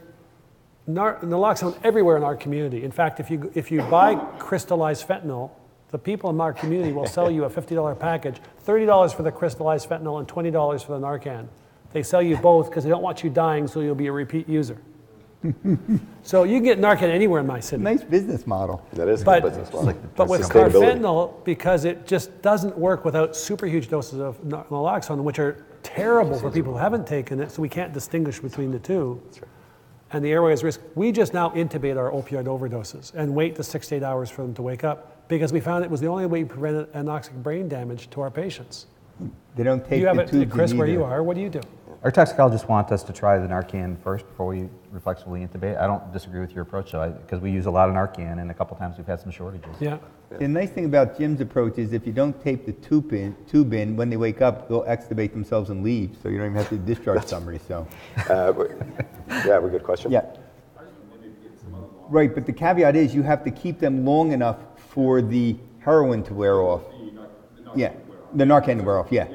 naloxone everywhere in our community. In fact, if you buy crystallized fentanyl, the people in our community will sell you a $50 package, $30 for the crystallized fentanyl and $20 for the Narcan. They sell you both because they don't want you dying, so you'll be a repeat user. So you can get Narcan anywhere in my city. Nice business model. That is a good business model. But with Sustainability. carfentanil, because it just doesn't work without super huge doses of naloxone, which are terrible for people who haven't taken it, so we can't distinguish between the two. That's right. And the airway is risk. We just now intubate our opioid overdoses and wait the 6 to 8 hours for them to wake up because we found it was the only way we prevented anoxic brain damage to our patients. They don't take You have the it, tubes Chris, where either. you are. What do you do? Our toxicologists want us to try the Narcan first before we reflexively intubate. I don't disagree with your approach, though, because we use a lot of Narcan, and a couple times we've had some shortages. Yeah. The nice thing about Jim's approach is if you don't tape the tube in, when they wake up, they'll extubate themselves and leave, so you don't even have to do discharge summary. So, Yeah, a good question. yeah. Right, but the caveat is you have to keep them long enough for the heroin to wear off. Yeah, the Narcan to wear off, yeah.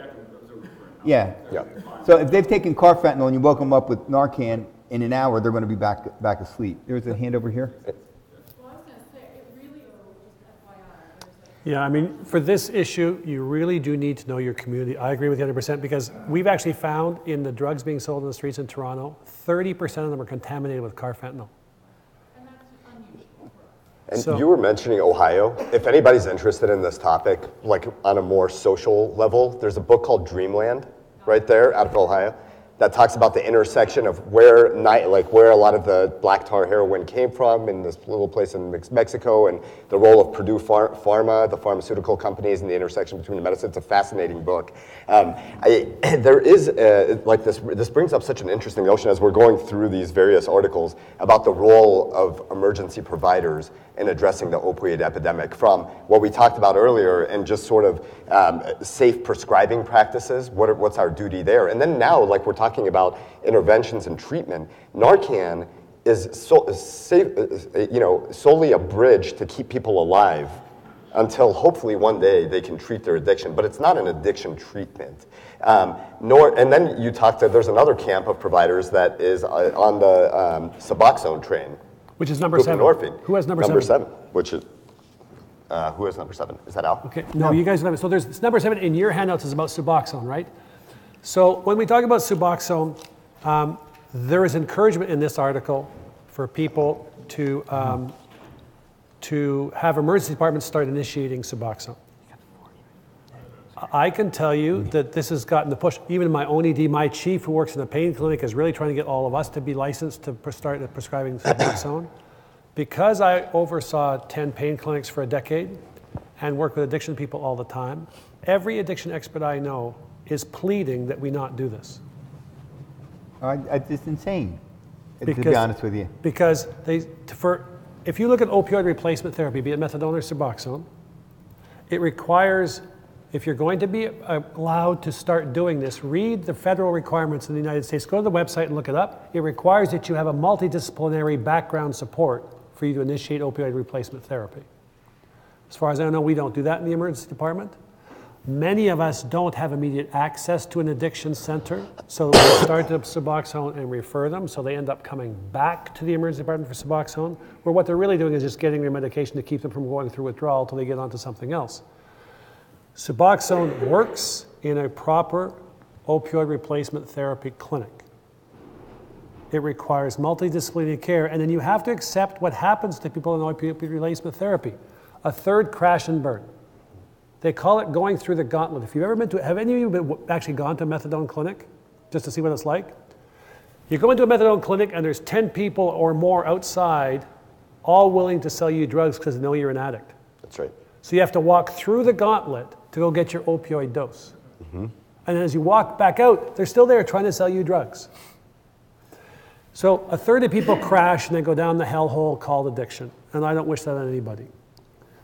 Yeah. Yeah. So if they've taken carfentanil and you woke them up with Narcan, in an hour they're going to be back asleep. There's a hand over here. Well, I was going to say, it really, just FYI, there's Yeah, I mean, for this issue, you really do need to know your community. I agree with you 100% because we've actually found in the drugs being sold in the streets in Toronto, 30% of them are contaminated with carfentanil. and that's unusual. And So- you were mentioning Ohio. If anybody's interested in this topic, like on a more social level, there's a book called Dreamland right there out of Ohio that talks about the intersection of where a lot of the black tar heroin came from in this little place in Mexico and the role of Purdue Pharma, the pharmaceutical companies, and the intersection between the medicine. It's a fascinating book. There is, this brings up such an interesting notion as we're going through these various articles about the role of emergency providers in addressing the opioid epidemic, from what we talked about earlier and just sort of safe prescribing practices. What's our duty there? And then now, like we're talking about interventions and treatment, Narcan is solely a bridge to keep people alive until hopefully one day they can treat their addiction, but it's not an addiction treatment. And then you there's another camp of providers that is on the Suboxone train. Which is number 7. Buprenorphine. Who has number 7? Which is, who has number 7? Is that Al? Okay, no, you guys have it. So there's number 7 in your handouts is about Suboxone, right? So when we talk about Suboxone, there is encouragement in this article for people to have emergency departments start initiating Suboxone. I can tell you that this has gotten the push. Even my own ED, my chief who works in the pain clinic is really trying to get all of us to be licensed to start prescribing Suboxone. Because I oversaw 10 pain clinics for a decade and work with addiction people all the time, every addiction expert I know is pleading that we not do this. It's insane, to be honest with you. Because if you look at opioid replacement therapy, be it methadone or Suboxone, it requires, if you're going to be allowed to start doing this, read the federal requirements in the United States. Go to the website and look it up. It requires that you have a multidisciplinary background support for you to initiate opioid replacement therapy. As far as I know, we don't do that in the emergency department. Many of us don't have immediate access to an addiction center, so we start up Suboxone and refer them, so they end up coming back to the emergency department for Suboxone, where what they're really doing is just getting their medication to keep them from going through withdrawal until they get onto something else. Suboxone works in a proper opioid replacement therapy clinic. It requires multidisciplinary care, and then you have to accept what happens to people in opioid replacement therapy. A third crash and burn. They call it going through the gauntlet. If you've ever been to, have any of you actually gone to a methadone clinic just to see what it's like? You go into a methadone clinic and there's 10 people or more outside, all willing to sell you drugs because they know you're an addict. That's right. So you have to walk through the gauntlet to go get your opioid dose. Mm-hmm. And as you walk back out, they're still there trying to sell you drugs. So a third of people crash and they go down the hellhole called addiction. And I don't wish that on anybody.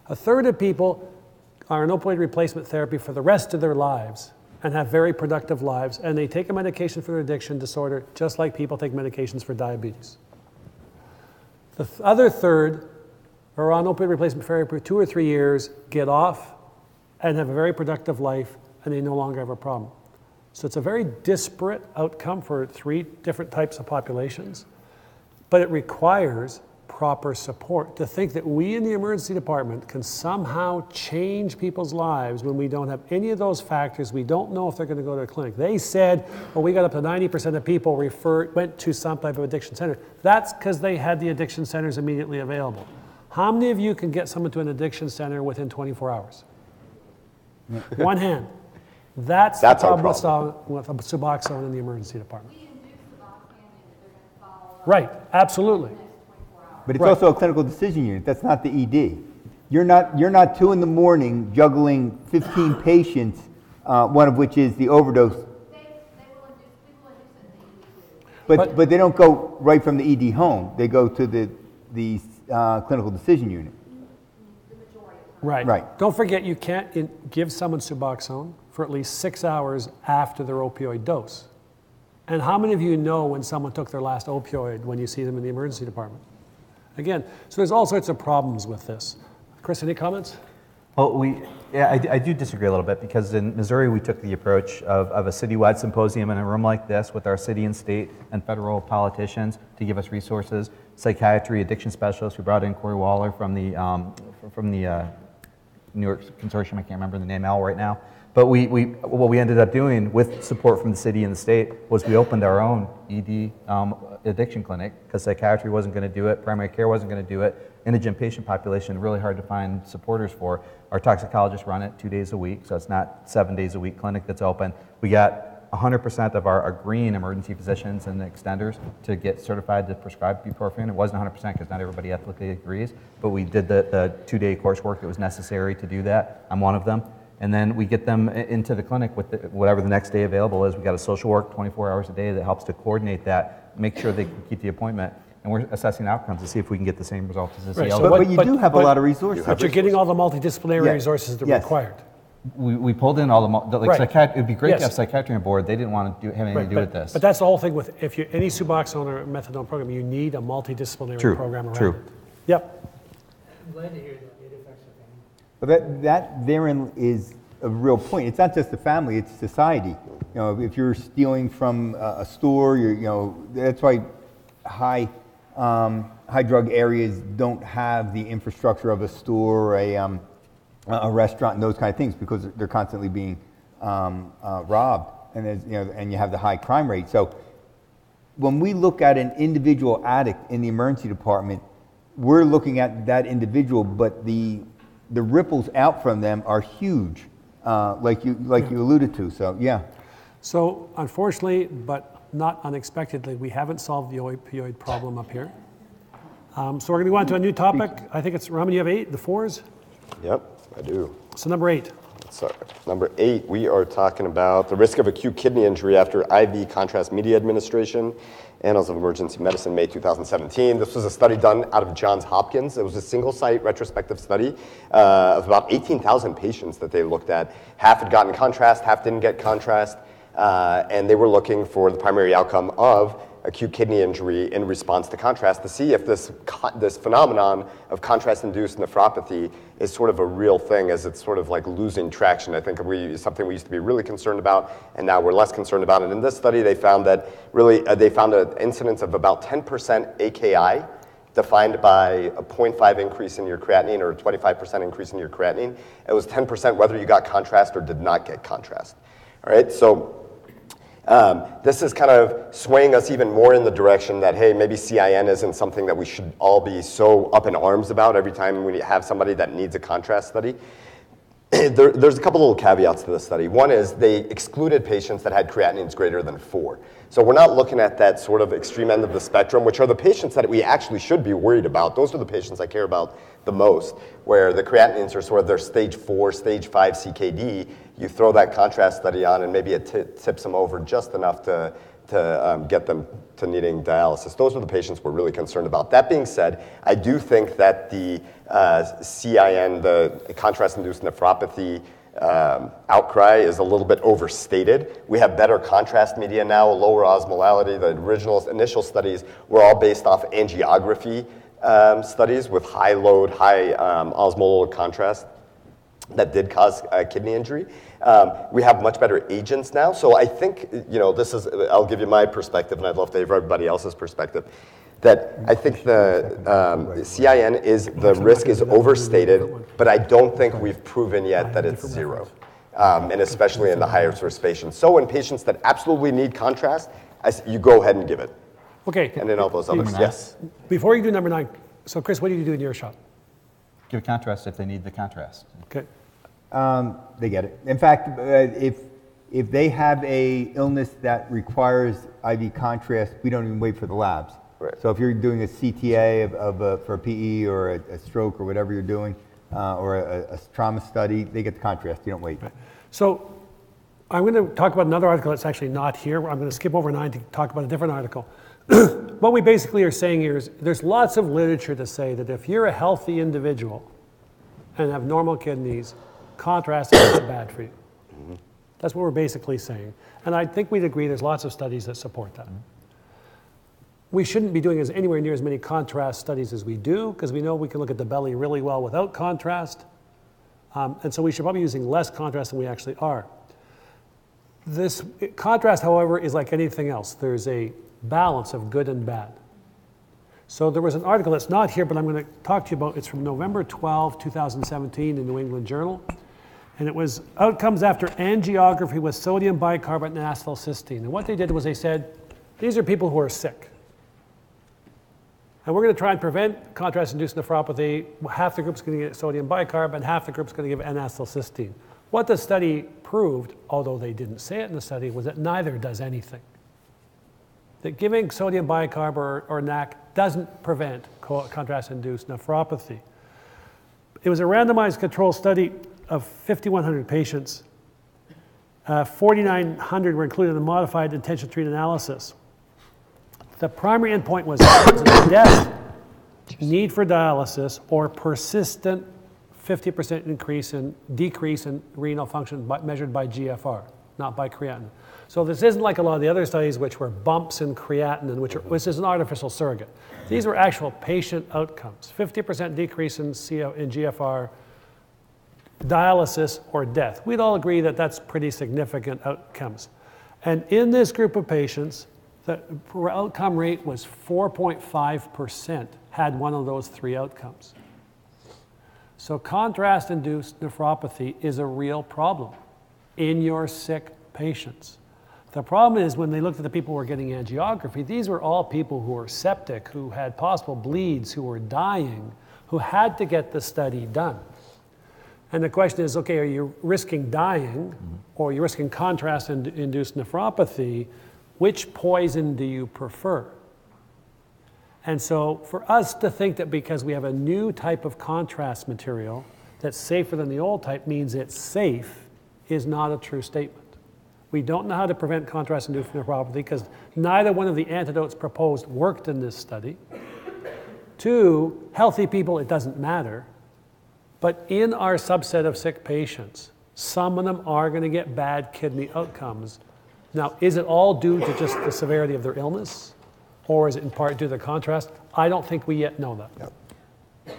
A third of people are on opioid replacement therapy for the rest of their lives and have very productive lives. And they take a medication for their addiction disorder just like people take medications for diabetes. The other third are on opioid replacement therapy for 2 or 3 years, get off, and have a very productive life, and they no longer have a problem. So it's a very disparate outcome for 3 different types of populations, but it requires proper support. To think that we in the emergency department can somehow change people's lives when we don't have any of those factors, we don't know if they're going to go to a clinic. They said, well, we got up to 90% of people went to some type of addiction center. That's because they had the addiction centers immediately available. How many of you can get someone to an addiction center within 24 hours? One hand. That's the problem with Suboxone in the emergency department. We induce Suboxone and they're going to follow. Right, absolutely. But it's also a clinical decision unit. That's not the ED. You're not 2 in the morning juggling 15 patients, one of which is the overdose. They will induce, people induce it in the ED. But they don't go right from the ED home. They go to the clinical decision unit. The majority of time. Right. Right. Don't forget, you can't give someone Suboxone for at least 6 hours after their opioid dose. And how many of you know when someone took their last opioid when you see them in the emergency department? Again, so there's all sorts of problems with this. Chris, any comments? Well, I do disagree a little bit, because in Missouri we took the approach of a citywide symposium in a room like this with our city and state and federal politicians to give us resources, psychiatry, addiction specialists. We brought in Corey Waller from the New York Consortium. I can't remember the name right now. But what we ended up doing with support from the city and the state was we opened our own ED addiction clinic, because psychiatry wasn't going to do it, primary care wasn't going to do it, indigent patient population, really hard to find supporters for. Our toxicologists run it 2 days a week, so it's not 7 days a week clinic that's open. We got 100% of our green emergency physicians and the extenders to get certified to prescribe buprenorphine. It wasn't 100% because not everybody ethically agrees, but we did the 2-day coursework that was necessary to do that. I'm one of them. And then we get them into the clinic with whatever the next day available is. We got a social work 24 hours a day that helps to coordinate that, make sure they can keep the appointment. And we're assessing outcomes to see if we can get the same results as the Right, CLO. so But you do have a lot of resources. But you're getting all the multidisciplinary Yeah. resources that are Yes. required. We pulled in all Right. psychiatry. It'd be great Yes. to have psychiatry on board. They didn't want to have anything Right, to do with this. But that's the whole thing with any Suboxone or methadone program, you need a multidisciplinary program around it. Yep. I'm glad to hear that it affects the family. But that therein is a real point. It's not just the family; it's society. You know, if you're stealing from a store, that's why high drug areas don't have the infrastructure of a store, a restaurant, and those kind of things, because they're constantly being robbed, and and you have the high crime rate. So when we look at an individual addict in the emergency department, we're looking at that individual, but the ripples out from them are huge, like you alluded to. So yeah. So unfortunately, but not unexpectedly, we haven't solved the opioid problem up here. So we're going to go on to a new topic. I think it's, Raman, you have 8, the 4s? Yep, I do. So number 8. So, number 8, we are talking about the risk of acute kidney injury after IV contrast media administration, Annals of Emergency Medicine, May 2017. This was a study done out of Johns Hopkins. It was a single-site retrospective study of about 18,000 patients that they looked at. Half had gotten contrast, half didn't get contrast, and they were looking for the primary outcome of acute kidney injury in response to contrast to see if this phenomenon of contrast-induced nephropathy is sort of a real thing, as it's sort of like losing traction. I think something we used to be really concerned about, and now we're less concerned about it. In this study, they found that they found an incidence of about 10% AKI, defined by a 0.5 increase in your creatinine or a 25% increase in your creatinine. It was 10% whether you got contrast or did not get contrast. All right, so this is kind of swaying us even more in the direction that, hey, maybe CIN isn't something that we should all be so up in arms about every time we have somebody that needs a contrast study. There's a couple little caveats to this study. One is they excluded patients that had creatinines greater than 4. So we're not looking at that sort of extreme end of the spectrum, which are the patients that we actually should be worried about. Those are the patients I care about the most, where the creatinines are sort of their stage 4, stage 5 CKD. You throw that contrast study on and maybe it tips them over just enough to get them to needing dialysis. Those are the patients we're really concerned about. That being said, I do think that the CIN, the contrast-induced nephropathy outcry is a little bit overstated. We have better contrast media now, lower osmolality. The initial studies were all based off angiography studies with high load, high osmolar contrast that did cause kidney injury. We have much better agents now. So I think, this is, I'll give you my perspective, and I'd love to hear everybody else's perspective, that I think the CIN the risk is overstated, but I don't think we've proven yet that it's zero, and especially in the highest risk patients. So in patients that absolutely need contrast, you go ahead and give it. Okay. And in all those others, yes. Before you do number 9, so Chris, what do you do in your shop? Give contrast if they need the contrast. Okay. They get it. In fact, if they have a illness that requires IV contrast, we don't even wait for the labs. Right. So if you're doing a CTA for a PE or a stroke or whatever you're doing, or a trauma study, they get the contrast. You don't wait. Right. So I'm going to talk about another article that's actually not here. I'm going to skip over 9 to talk about a different article. What we basically are saying here is there's lots of literature to say that if you're a healthy individual and have normal kidneys, contrast is bad for you. Mm-hmm. That's what we're basically saying. And I think we'd agree there's lots of studies that support that. Mm-hmm. We shouldn't be doing anywhere near as many contrast studies as we do, because we know we can look at the belly really well without contrast. And so we should probably be using less contrast than we actually are. This contrast, however, is like anything else. There's a balance of good and bad. So there was an article that's not here, but I'm going to talk to you about. It's from November 12, 2017 in New England Journal. And it was outcomes after angiography with sodium bicarbonate and acetylcysteine. And what they did was they said, these are people who are sick. And we're going to try and prevent contrast-induced nephropathy. Half the group's going to get sodium bicarb, and half the group's going to give N-acetylcysteine. What the study proved, although they didn't say it in the study, was that neither does anything. That giving sodium bicarb or NAC doesn't prevent contrast-induced nephropathy. It was a randomized control study of 5,100 patients. 4,900 were included in a modified intention-to-treat analysis. The primary endpoint was death, need for dialysis, or persistent 50% decrease in renal function measured by GFR, not by creatinine. So this isn't like a lot of the other studies which were bumps in creatinine, which is an artificial surrogate. These were actual patient outcomes, 50% decrease in GFR, dialysis, or death. We'd all agree that that's pretty significant outcomes. And in this group of patients, the outcome rate was 4.5% had one of those 3 outcomes. So contrast-induced nephropathy is a real problem in your sick patients. The problem is when they looked at the people who were getting angiography, these were all people who were septic, who had possible bleeds, who were dying, who had to get the study done. And the question is, okay, are you risking dying or are you risking contrast-induced nephropathy? Which poison do you prefer? And so for us to think that because we have a new type of contrast material that's safer than the old type means it's safe is not a true statement. We don't know how to prevent contrast-induced nephropathy because neither one of the antidotes proposed worked in this study. 2, healthy people, it doesn't matter. But in our subset of sick patients, some of them are going to get bad kidney outcomes. Now, is it all due to just the severity of their illness? Or is it in part due to the contrast? I don't think we yet know that. Yep.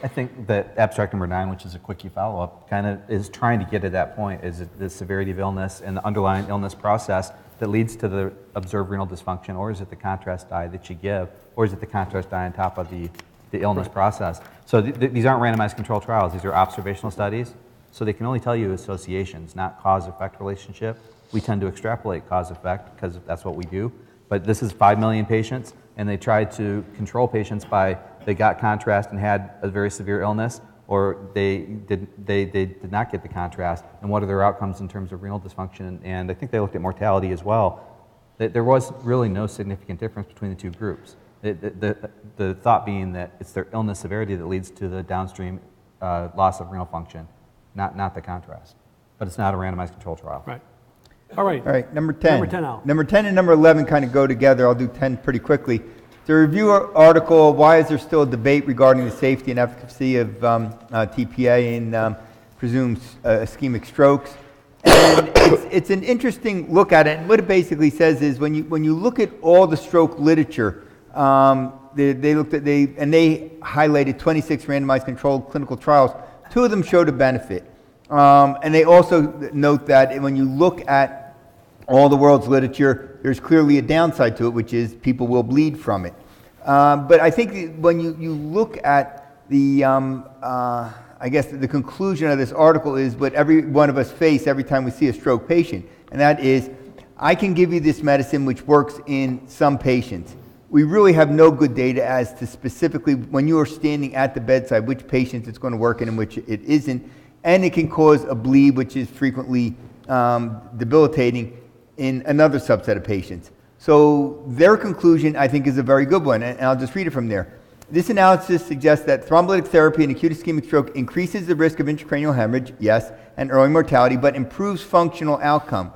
I think that abstract number 9, which is a quickie follow-up, kind of is trying to get at that point, is it the severity of illness and the underlying illness process that leads to the observed renal dysfunction, or is it the contrast dye that you give, or is it the contrast dye on top of the illness process? So these aren't randomized controlled trials. These are observational studies, so they can only tell you associations, not cause-effect relationship. We tend to extrapolate cause-effect because that's what we do. But this is 5 million patients, and they tried to control patients by they got contrast and had a very severe illness, or they did not get the contrast, and what are their outcomes in terms of renal dysfunction. And I think they looked at mortality as well. There was really no significant difference between the 2 groups. The thought being that it's their illness severity that leads to the downstream loss of renal function, not the contrast. But it's not a randomized control trial. Right. All right. All right, number 10. Number 10, Al. Number 10 and number 11 kind of go together. I'll do 10 pretty quickly. The review article, Why is there still a debate regarding the safety and efficacy of TPA in presumed ischemic strokes? And it's an interesting look at it. And what it basically says is when you look at all the stroke literature, they looked at they highlighted 26 randomized controlled clinical trials. 2 of them showed a benefit, and they also note that when you look at all the world's literature, there's clearly a downside to it, which is people will bleed from it. But I think when you look at the I guess the conclusion of this article is what every one of us face every time we see a stroke patient, and that is, I can give you this medicine which works in some patients. We really have no good data as to specifically when you are standing at the bedside, which patients it's going to work in and which it isn't, and it can cause a bleed, which is frequently debilitating in another subset of patients. So their conclusion, I think, is a very good one, and I'll just read it from there. This analysis suggests that thrombolytic therapy in acute ischemic stroke increases the risk of intracranial hemorrhage, yes, and early mortality, but improves functional outcome.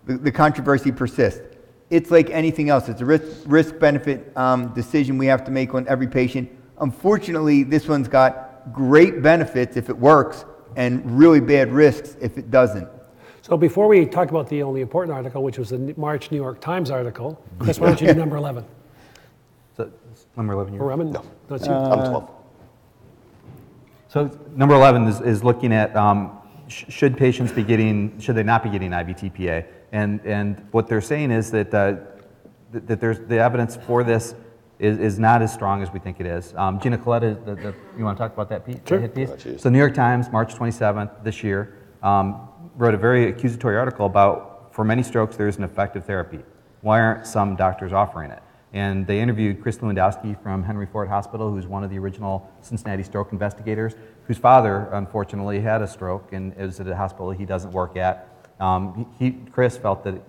The controversy persists. It's like anything else. It's a risk-benefit decision we have to make on every patient. Unfortunately, this one's got great benefits if it works and really bad risks if it doesn't. So before we talk about the only important article, which was the March New York Times article, Chris, why don't you do number 11? So, number 11 Or Raman? No. That's you. I'm 12. So number 11 is looking at should patients be getting, should they not be getting IV TPA? And what they're saying is that there's the evidence for this is not as strong as we think it is. Gina Coletta, you want to talk about that piece? Sure. That hit piece? Oh, geez. So New York Times, March 27th this year, wrote a very accusatory article about, for many strokes, there's an effective therapy. Why aren't some doctors offering it? And they interviewed Chris Lewandowski from Henry Ford Hospital, who's one of the original Cincinnati stroke investigators, whose father, unfortunately, had a stroke and is at a hospital he doesn't work at. Chris felt that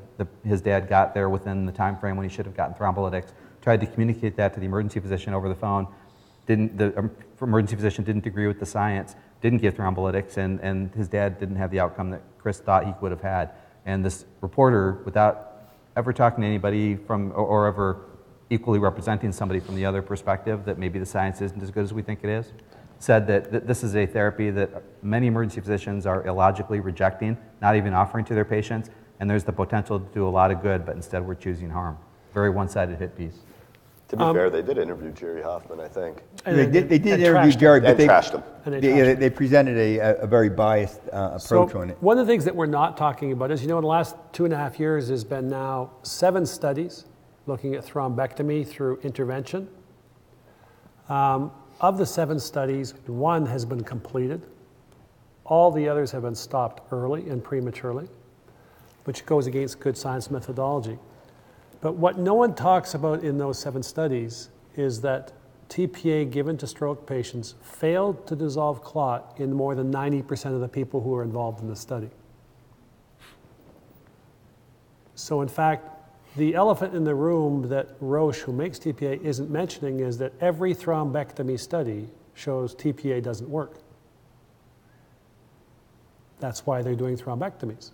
his dad got there within the time frame when he should have gotten thrombolytics, tried to communicate that to the emergency physician over the phone. The emergency physician didn't agree with the science, didn't give thrombolytics, and his dad didn't have the outcome that Chris thought he would have had. And this reporter, without ever talking to anybody or ever equally representing somebody from the other perspective, that maybe the science isn't as good as we think it is, said that this is a therapy that many emergency physicians are illogically rejecting, not even offering to their patients, and there's the potential to do a lot of good, but instead we're choosing harm. Very one-sided hit piece. To be fair, they did interview Jerry Hoffman, I think. They did and interview trashed Jerry, And but trashed him. And they trashed him. they presented a very biased approach on it. One of the things that we're not talking about is, in the last 2.5 years, there's been now 7 studies looking at thrombectomy through intervention. Of the 7 studies, 1 has been completed. All the others have been stopped early and prematurely, which goes against good science methodology. But what no one talks about in those 7 studies is that TPA given to stroke patients failed to dissolve clot in more than 90% of the people who were involved in the study. So in fact, the elephant in the room that Roche, who makes TPA, isn't mentioning is that every thrombectomy study shows TPA doesn't work. That's why they're doing thrombectomies.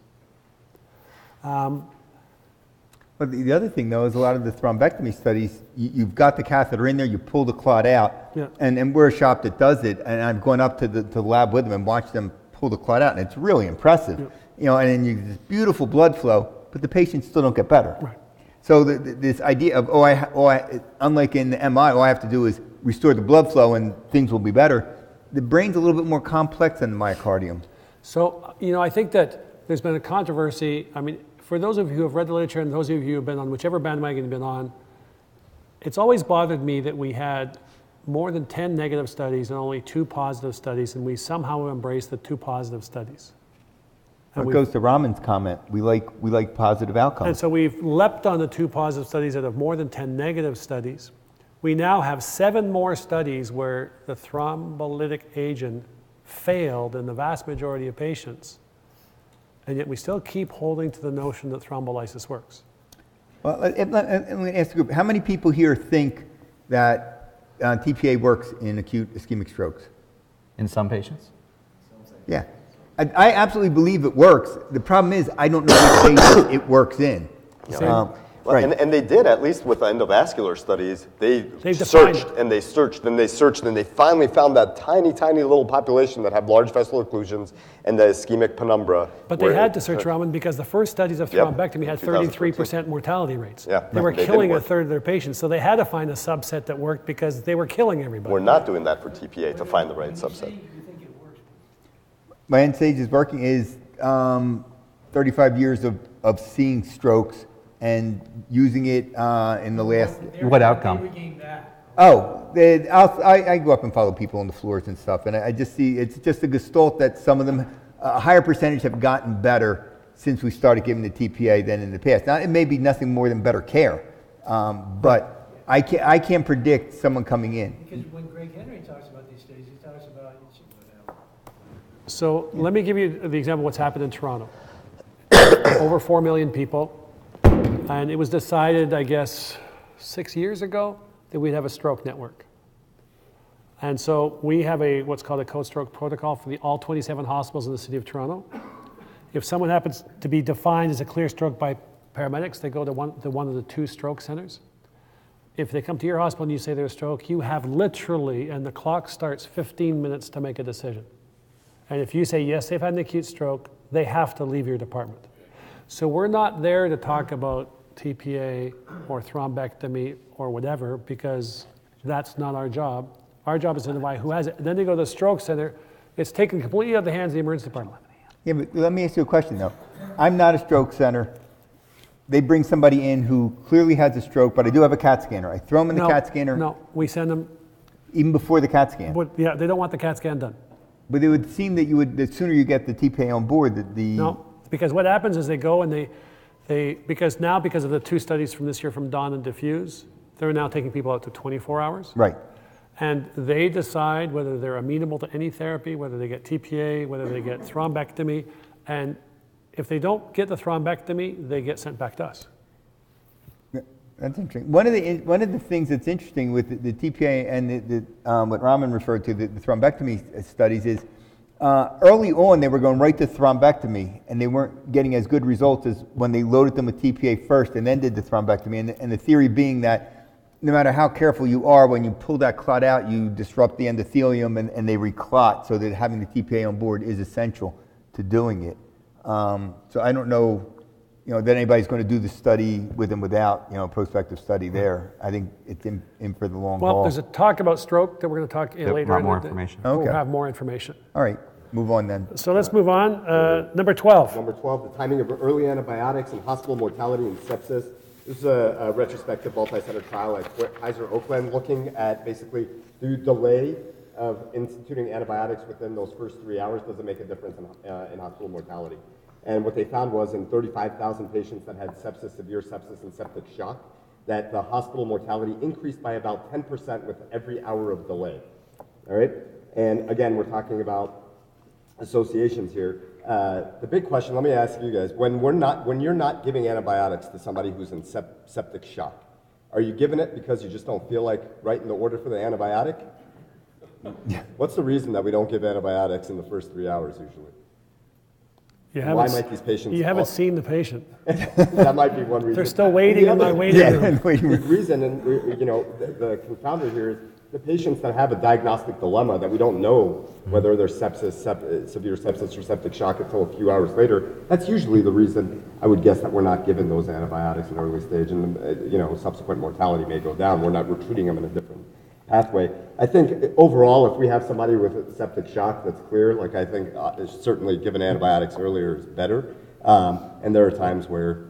But the other thing, though, is a lot of the thrombectomy studies, you've got the catheter in there, you pull the clot out, Yeah. and we're a shop that does it, and I've gone up to the lab with them and watched them pull the clot out, and it's really impressive. Yeah. And then you this beautiful blood flow, but the patients still don't get better. Right. So this idea of, unlike in the MI, all I have to do is restore the blood flow and things will be better, the brain's a little bit more complex than the myocardium. So, I think that there's been a controversy. I mean, for those of you who have read the literature and those of you who have been on whichever bandwagon you've been on, it's always bothered me that we had more than 10 negative studies and only 2 positive studies, and we somehow embraced the 2 positive studies. It goes to Raman's comment, we like positive outcomes. And so we've leapt on the 2 positive studies out of more than 10 negative studies. We now have 7 more studies where the thrombolytic agent failed in the vast majority of patients, and yet we still keep holding to the notion that thrombolysis works. Well, let me ask the group, how many people here think that TPA works in acute ischemic strokes? In some patients? Yeah. I absolutely believe it works. The problem is I don't know which patients it works in. Well, Right. And they did, at least with the endovascular studies, they defined searched and they searched and they searched and they finally found that tiny, tiny little population that had large vessel occlusions and the ischemic penumbra. But they had to search, Raman, because the first studies of thrombectomy had 33% mortality rates. Yeah, they were they killing didn't a work. third of their patients, so they had to find a subset that worked because they were killing everybody. We're not doing that for TPA to find the right subset. My end stage is working is 35 years of seeing strokes and using it in the last. What outcome? Oh, I go up and follow people on the floors and stuff, and I just see it's just a gestalt that some of them, a higher percentage have gotten better since we started giving the TPA than in the past. Now, it may be nothing more than better care, but I can't predict someone coming in. Because when Greg Henry talks about these studies, he talks about. So let me give you the example of what's happened in Toronto. Over 4 million people, and it was decided, I guess, 6 years ago that we'd have a stroke network. And so we have what's called a code stroke protocol for all 27 hospitals in the city of Toronto. If someone happens to be defined as a clear stroke by paramedics, they go to one of the 2 stroke centers. If they come to your hospital and you say they're a stroke, you have literally, and the clock starts 15 minutes to make a decision. And if you say, yes, they've had an acute stroke, they have to leave your department. So we're not there to talk about TPA or thrombectomy or whatever, because that's not our job. Our job is to identify who has it. And then they go to the stroke center. It's taken completely out of the hands of the emergency department. Yeah, but let me ask you a question though. I'm not a stroke center. They bring somebody in who clearly has a stroke, but I do have a CAT scanner. I throw them in the CAT scanner. No, we send them. Even before the CAT scan. But yeah, they don't want the CAT scan done. But it would seem that the sooner you get the TPA on board, No, because what happens is they go and because of the 2 studies from this year from Dawn and Diffuse, they're now taking people out to 24 hours. Right. And they decide whether they're amenable to any therapy, whether they get TPA, whether they get thrombectomy. And if they don't get the thrombectomy, they get sent back to us. That's interesting. One of the things that's interesting with the TPA and what Raman referred to, the thrombectomy studies, is early on they were going right to thrombectomy, and they weren't getting as good results as when they loaded them with TPA first and then did the thrombectomy. And the theory being that no matter how careful you are, when you pull that clot out, you disrupt the endothelium and they reclot, so that having the TPA on board is essential to doing it. So I don't know, that anybody's going to do the study with and without, prospective study there. I think it's in for the long haul. Well, there's a talk about stroke that we're going to talk later. Want more information. Okay. We'll have more information. All right, move on then. So let's move on. Number 12. Number 12, the timing of early antibiotics and hospital mortality and sepsis. This is a retrospective multi-center trial at Kaiser Oakland, looking at basically the delay of instituting antibiotics within those first 3 hours. Does it make a difference in hospital mortality? And what they found was in 35,000 patients that had sepsis, severe sepsis and septic shock, that the hospital mortality increased by about 10% with every hour of delay. All right? And again, we're talking about associations here. The big question, let me ask you guys, when you're not giving antibiotics to somebody who's in septic shock, are you giving it because you just don't feel like writing the order for the antibiotic? What's the reason that we don't give antibiotics in the first 3 hours usually? Why might these patients? You haven't seen the patient. That might be one reason. They're still waiting in my waiting room. The reason, and the confounder here is the patients that have a diagnostic dilemma that we don't know whether they're sepsis, severe sepsis or septic shock until a few hours later. That's usually the reason I would guess that we're not giving those antibiotics in early stage, and subsequent mortality may go down. We're not recruiting them in a different pathway. I think overall, if we have somebody with a septic shock that's clear, I think certainly giving antibiotics earlier is better. And there are times where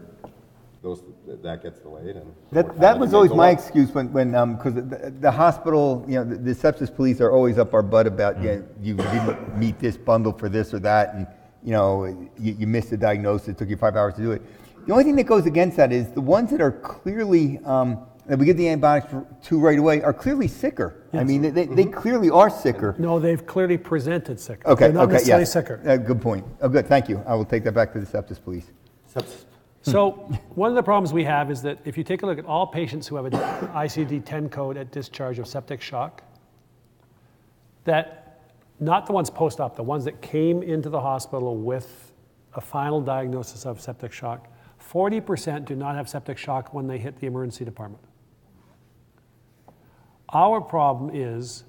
that gets delayed. And that was always my excuse when because the hospital, the sepsis police are always up our butt about you didn't meet this bundle for this or that, and you missed the diagnosis. It took you 5 hours to do it. The only thing that goes against that is the ones that are clearly that we give the antibiotics to right away are clearly sicker. Yes. I mean, they clearly are sicker. No, they've clearly presented sicker. Okay, They're not necessarily sicker. Good point. Oh, good, thank you. I will take that back to the sepsis police. So one of the problems we have is that if you take a look at all patients who have an ICD-10 code at discharge of septic shock, that not the ones post-op, the ones that came into the hospital with a final diagnosis of septic shock, 40% do not have septic shock when they hit the emergency department. Our problem is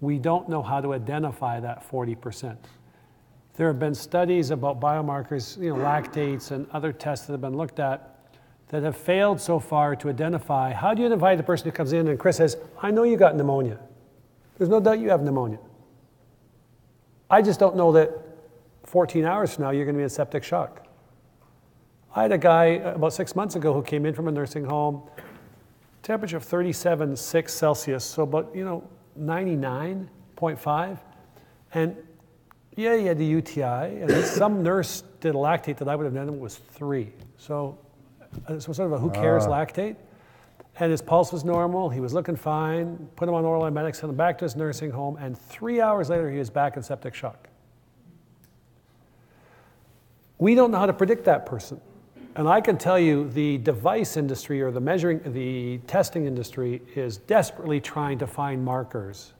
we don't know how to identify that 40%. There have been studies about biomarkers, lactates and other tests that have been looked at that have failed so far to identify. How do you identify the person who comes in and Chris says, I know you got pneumonia. There's no doubt you have pneumonia. I just don't know that 14 hours from now you're going to be in septic shock. I had a guy about 6 months ago who came in from a nursing home, temperature of 37.6 Celsius, so about 99.5, and he had the UTI, and some nurse did a lactate that I would have done, it was 3. So sort of a who cares lactate. And his pulse was normal, he was looking fine, put him on oral antibiotics, sent him back to his nursing home, and 3 hours later he was back in septic shock. We don't know how to predict that person. And I can tell you the device industry or the testing industry is desperately trying to find markers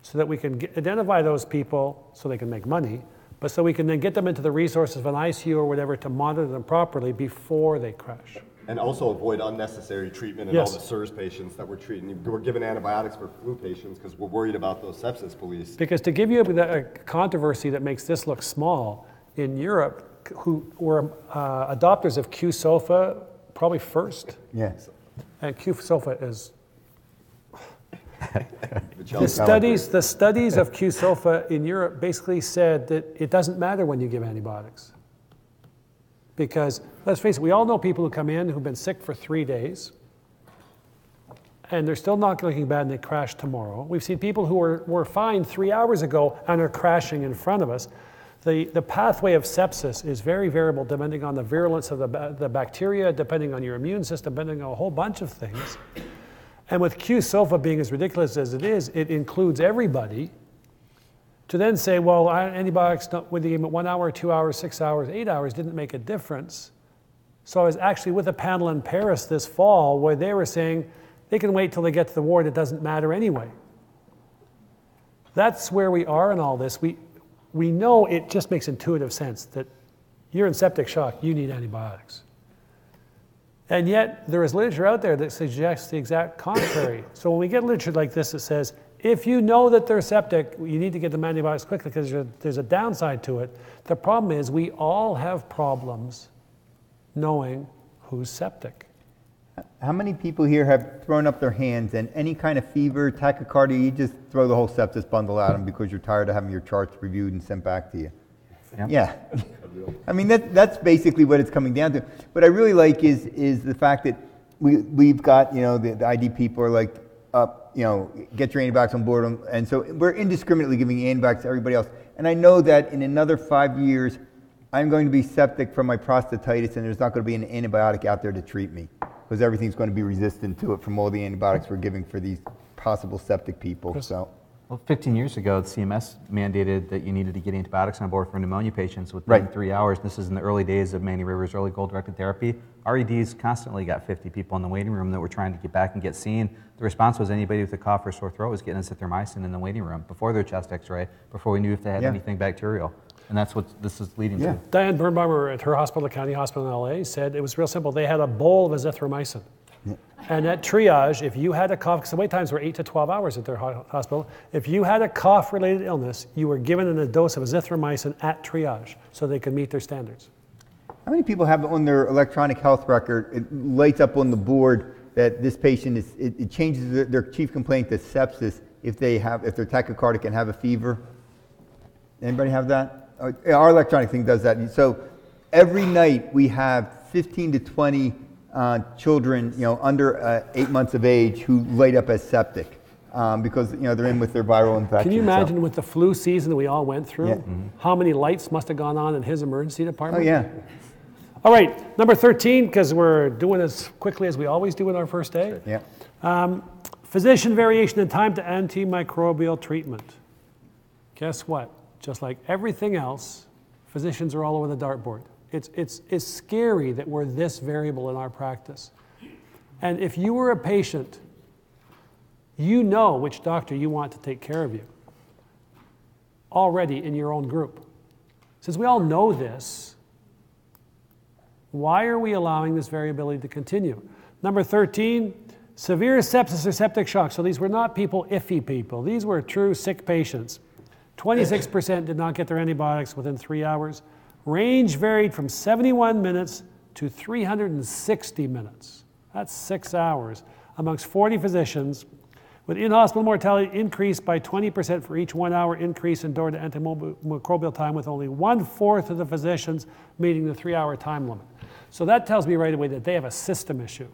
so that we can identify those people so they can make money, but so we can then get them into the resources of an ICU or whatever to monitor them properly before they crash. And also avoid unnecessary treatment in all the SIRS patients that we're treating. We're giving antibiotics for flu patients because we're worried about those sepsis police. Because to give you a controversy that makes this look small, in Europe, who were adopters of Q-SOFA probably first. Yes. And Q-SOFA is... The studies of Q-SOFA in Europe basically said that it doesn't matter when you give antibiotics. Because, let's face it, we all know people who come in who've been sick for 3 days, and they're still not looking bad and they crash tomorrow. We've seen people who were fine 3 hours ago and are crashing in front of us. The pathway of sepsis is very variable depending on the virulence of the bacteria, depending on your immune system, depending on a whole bunch of things. And with Q-SOFA being as ridiculous as it is, it includes everybody. To then say, well, antibiotics, whether you give it 1 hour, 2 hours, 6 hours, 8 hours, didn't make a difference. So I was actually with a panel in Paris this fall where they were saying they can wait till they get to the ward, it doesn't matter anyway. That's where we are in all this. We know it just makes intuitive sense that you're in septic shock, you need antibiotics. And yet there is literature out there that suggests the exact contrary. So when we get literature like this that says, if you know that they're septic, you need to get them antibiotics quickly because there's a downside to it. The problem is we all have problems knowing who's septic. How many people here have thrown up their hands and any kind of fever, tachycardia, you just throw the whole sepsis bundle at them because you're tired of having your charts reviewed and sent back to you? Yeah. I mean, that's basically what it's coming down to. What I really like is the fact that we've got, the ID people are like, get your antibiotics on board. And so we're indiscriminately giving antibiotics to everybody else. And I know that in another 5 years, I'm going to be septic from my prostatitis and there's not going to be an antibiotic out there to treat me because everything's going to be resistant to it from all the antibiotics we're giving for these possible septic people. So. Well, 15 years ago, the CMS mandated that you needed to get antibiotics on board for pneumonia patients within 3 hours. This is in the early days of Manny Rivers' early goal-directed therapy. REDs constantly got 50 people in the waiting room that were trying to get back and get seen. The response was anybody with a cough or sore throat was getting azithromycin in the waiting room before their chest x-ray, before we knew if they had anything bacterial. And that's what this is leading to. Diane Birnbaumer at her hospital, County Hospital in LA, said it was real simple. They had a bowl of azithromycin. And at triage, if you had a cough, because the wait times were 8 to 12 hours at their hospital, if you had a cough-related illness, you were given a dose of azithromycin at triage so they could meet their standards. How many people have on their electronic health record, it lights up on the board that this patient is, it changes their chief complaint to sepsis if they're tachycardic and have a fever? Anybody have that? Our electronic thing does that. So every night we have 15 to 20 children, under 8 months of age who light up as septic because they're in with their viral infection. Can you imagine with the flu season that we all went through, how many lights must have gone on in his emergency department? Oh yeah. All right, number 13, because we're doing as quickly as we always do in our first day. Yeah. Physician variation in time to antimicrobial treatment. Guess what? Just like everything else, physicians are all over the dartboard. It's scary that we're this variable in our practice. And if you were a patient, you know which doctor you want to take care of you already in your own group. Since we all know this, Why are we allowing this variability to continue? Number 13, severe sepsis or septic shock. So these were not iffy people. These were true sick patients. 26% did not get their antibiotics within 3 hours. Range varied from 71 minutes to 360 minutes. That's 6 hours amongst 40 physicians, with in-hospital mortality increased by 20% for each 1 hour increase in door to antimicrobial time, with only 1/4 of the physicians meeting the 3 hour time limit. So that tells me right away that they have a system issue.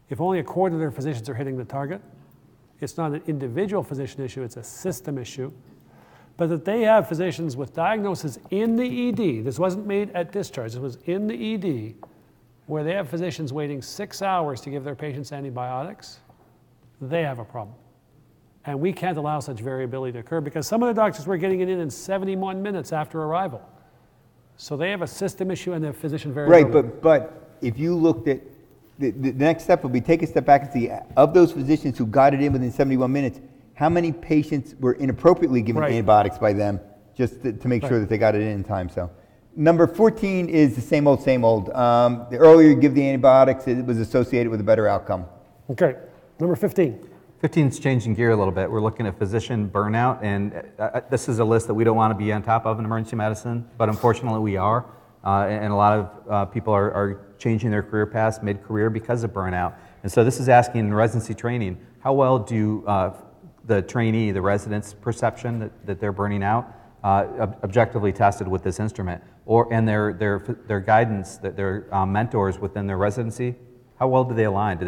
If only 1/4 of their physicians are hitting the target, it's not an individual physician issue, it's a system issue. But that they have physicians with diagnosis in the ED, this wasn't made at discharge, this was in the ED, where they have physicians waiting 6 hours to give their patients antibiotics, they have a problem. And we can't allow such variability to occur because some of the doctors were getting it in 71 minutes after arrival. So they have a system issue and a physician variability. Right, but if you looked at, the next step would be take a step back and see, of those physicians who got it in within 71 minutes, how many patients were inappropriately given antibiotics by them just to make sure that they got it in time. So, number 14 is the same old, same old. The earlier you give the antibiotics, it was associated with a better outcome. Okay, number 15. 15 is changing gear a little bit. We're looking at physician burnout, and this is a list that we don't want to be on top of in emergency medicine, but unfortunately we are. And a lot of people are changing their career paths mid-career because of burnout. And so this is asking in residency training, how well do the trainee, the resident's perception that they're burning out, objectively tested with this instrument, and their guidance, their mentors within their residency, how well do they align? Do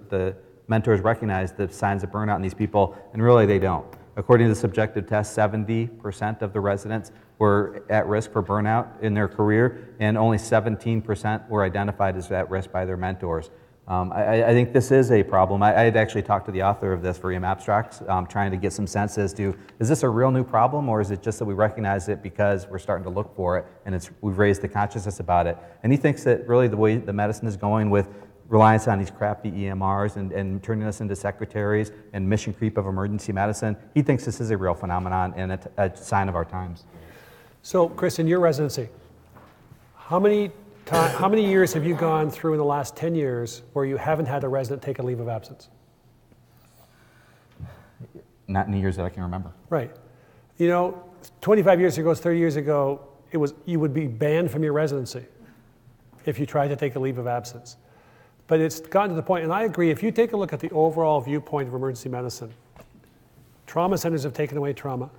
the mentors recognize the signs of burnout in these people? And really they don't. According to the subjective test, 70% of the residents were at risk for burnout in their career, and only 17% were identified as at risk by their mentors. I think this is a problem. I had actually talked to the author of this for EM Abstracts, trying to get some sense as to, is this a real new problem, or is it just that we recognize it because we're starting to look for it, and we've raised the consciousness about it? And he thinks that really the way the medicine is going with reliance on these crappy EMRs and turning us into secretaries and mission creep of emergency medicine, he thinks this is a real phenomenon and a sign of our times. So, Chris, in your residency, how many years have you gone through in the last 10 years where you haven't had a resident take a leave of absence? Not in the years that I can remember. Right. You know, 25 years ago, 30 years ago, you would be banned from your residency if you tried to take a leave of absence. But it's gotten to the point, and I agree, if you take a look at the overall viewpoint of emergency medicine, trauma centers have taken away trauma,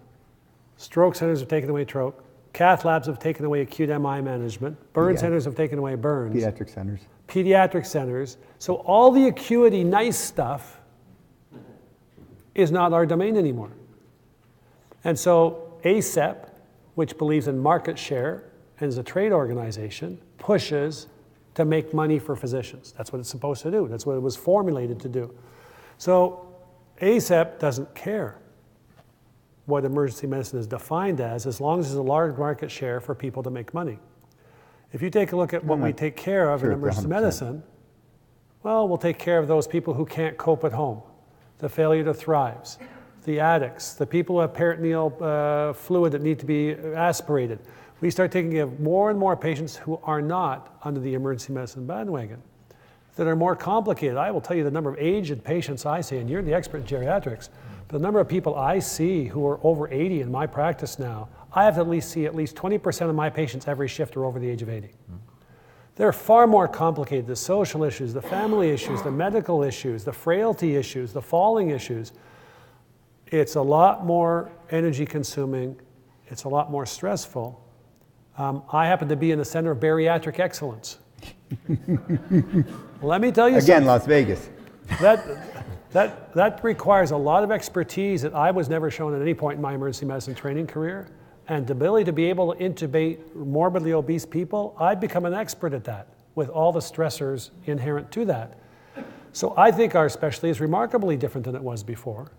stroke centers have taken away stroke, cath labs have taken away acute MI management, burn centers have taken away burns. Pediatric centers. So all the acuity nice stuff is not our domain anymore. And so ACEP, which believes in market share and is a trade organization, pushes to make money for physicians. That's what it's supposed to do. That's what it was formulated to do. So ACEP doesn't care what emergency medicine is defined as long as there's a large market share for people to make money. If you take a look at what we take care of in emergency medicine, well, we'll take care of those people who can't cope at home, the failure to thrive, the addicts, the people who have peritoneal fluid that need to be aspirated. We start taking care of more and more patients who are not under the emergency medicine bandwagon, that are more complicated. I will tell you the number of aged patients I see, and you're the expert in geriatrics, but the number of people I see who are over 80 in my practice now, I have to see at least 20% of my patients every shift are over the age of 80. They're far more complicated, the social issues, the family issues, the medical issues, the frailty issues, the falling issues. It's a lot more energy consuming, it's a lot more stressful. I happen to be in the center of bariatric excellence. Let me tell you something. Again, Las Vegas. That requires a lot of expertise that I was never shown at any point in my emergency medicine training career, and the ability to be able to intubate morbidly obese people. I've become an expert at that with all the stressors inherent to that. So I think our specialty is remarkably different than it was before,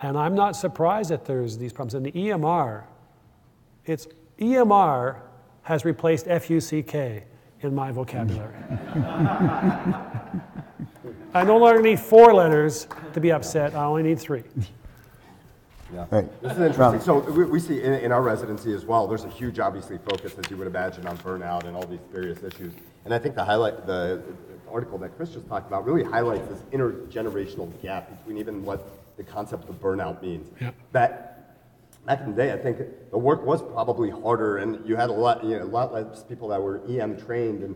and I'm not surprised that there's these problems. In the EMR, EMR has replaced FUCK in my vocabulary. I no longer need 4 letters to be upset, I only need 3. Yeah. Right. This is interesting. So we see in our residency as well, there's a huge, obviously, focus, as you would imagine, on burnout and all these various issues. And I think the article that Chris just talked about really highlights this intergenerational gap between even what the concept of burnout means. Yeah. Back in the day, I think the work was probably harder, and you had a lot less people that were EM trained, and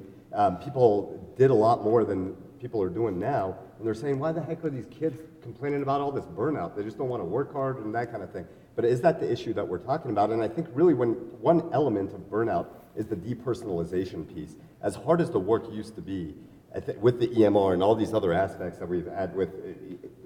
people did a lot more than people are doing now. And they're saying, why the heck are these kids complaining about all this burnout? They just don't want to work hard and that kind of thing. But is that the issue that we're talking about? And I think really one element of burnout is the depersonalization piece. As hard as the work used to be, with the EMR and all these other aspects that we've had with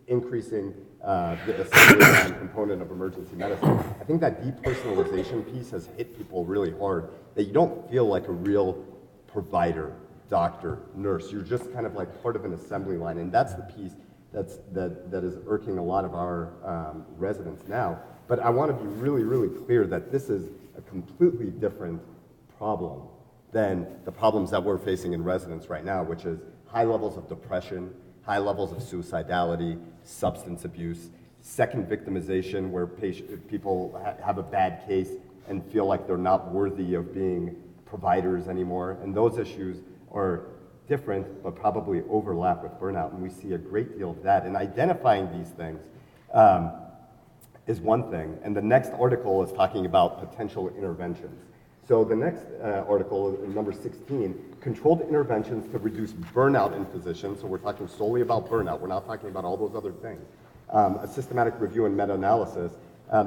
increasing the assembly line component of emergency medicine, I think that depersonalization piece has hit people really hard, that you don't feel like a real provider, doctor, nurse. You're just kind of like part of an assembly line, and that's the piece that is irking a lot of our residents now. But I want to be really, really clear that this is a completely different problem than the problems that we're facing in residence right now, which is high levels of depression, high levels of suicidality, substance abuse, second victimization, where people have a bad case and feel like they're not worthy of being providers anymore. And those issues are different, but probably overlap with burnout. And we see a great deal of that. And identifying these things is one thing. And the next article is talking about potential interventions. So the next article, number 16, controlled interventions to reduce burnout in physicians. So we're talking solely about burnout. We're not talking about all those other things. A systematic review and meta-analysis.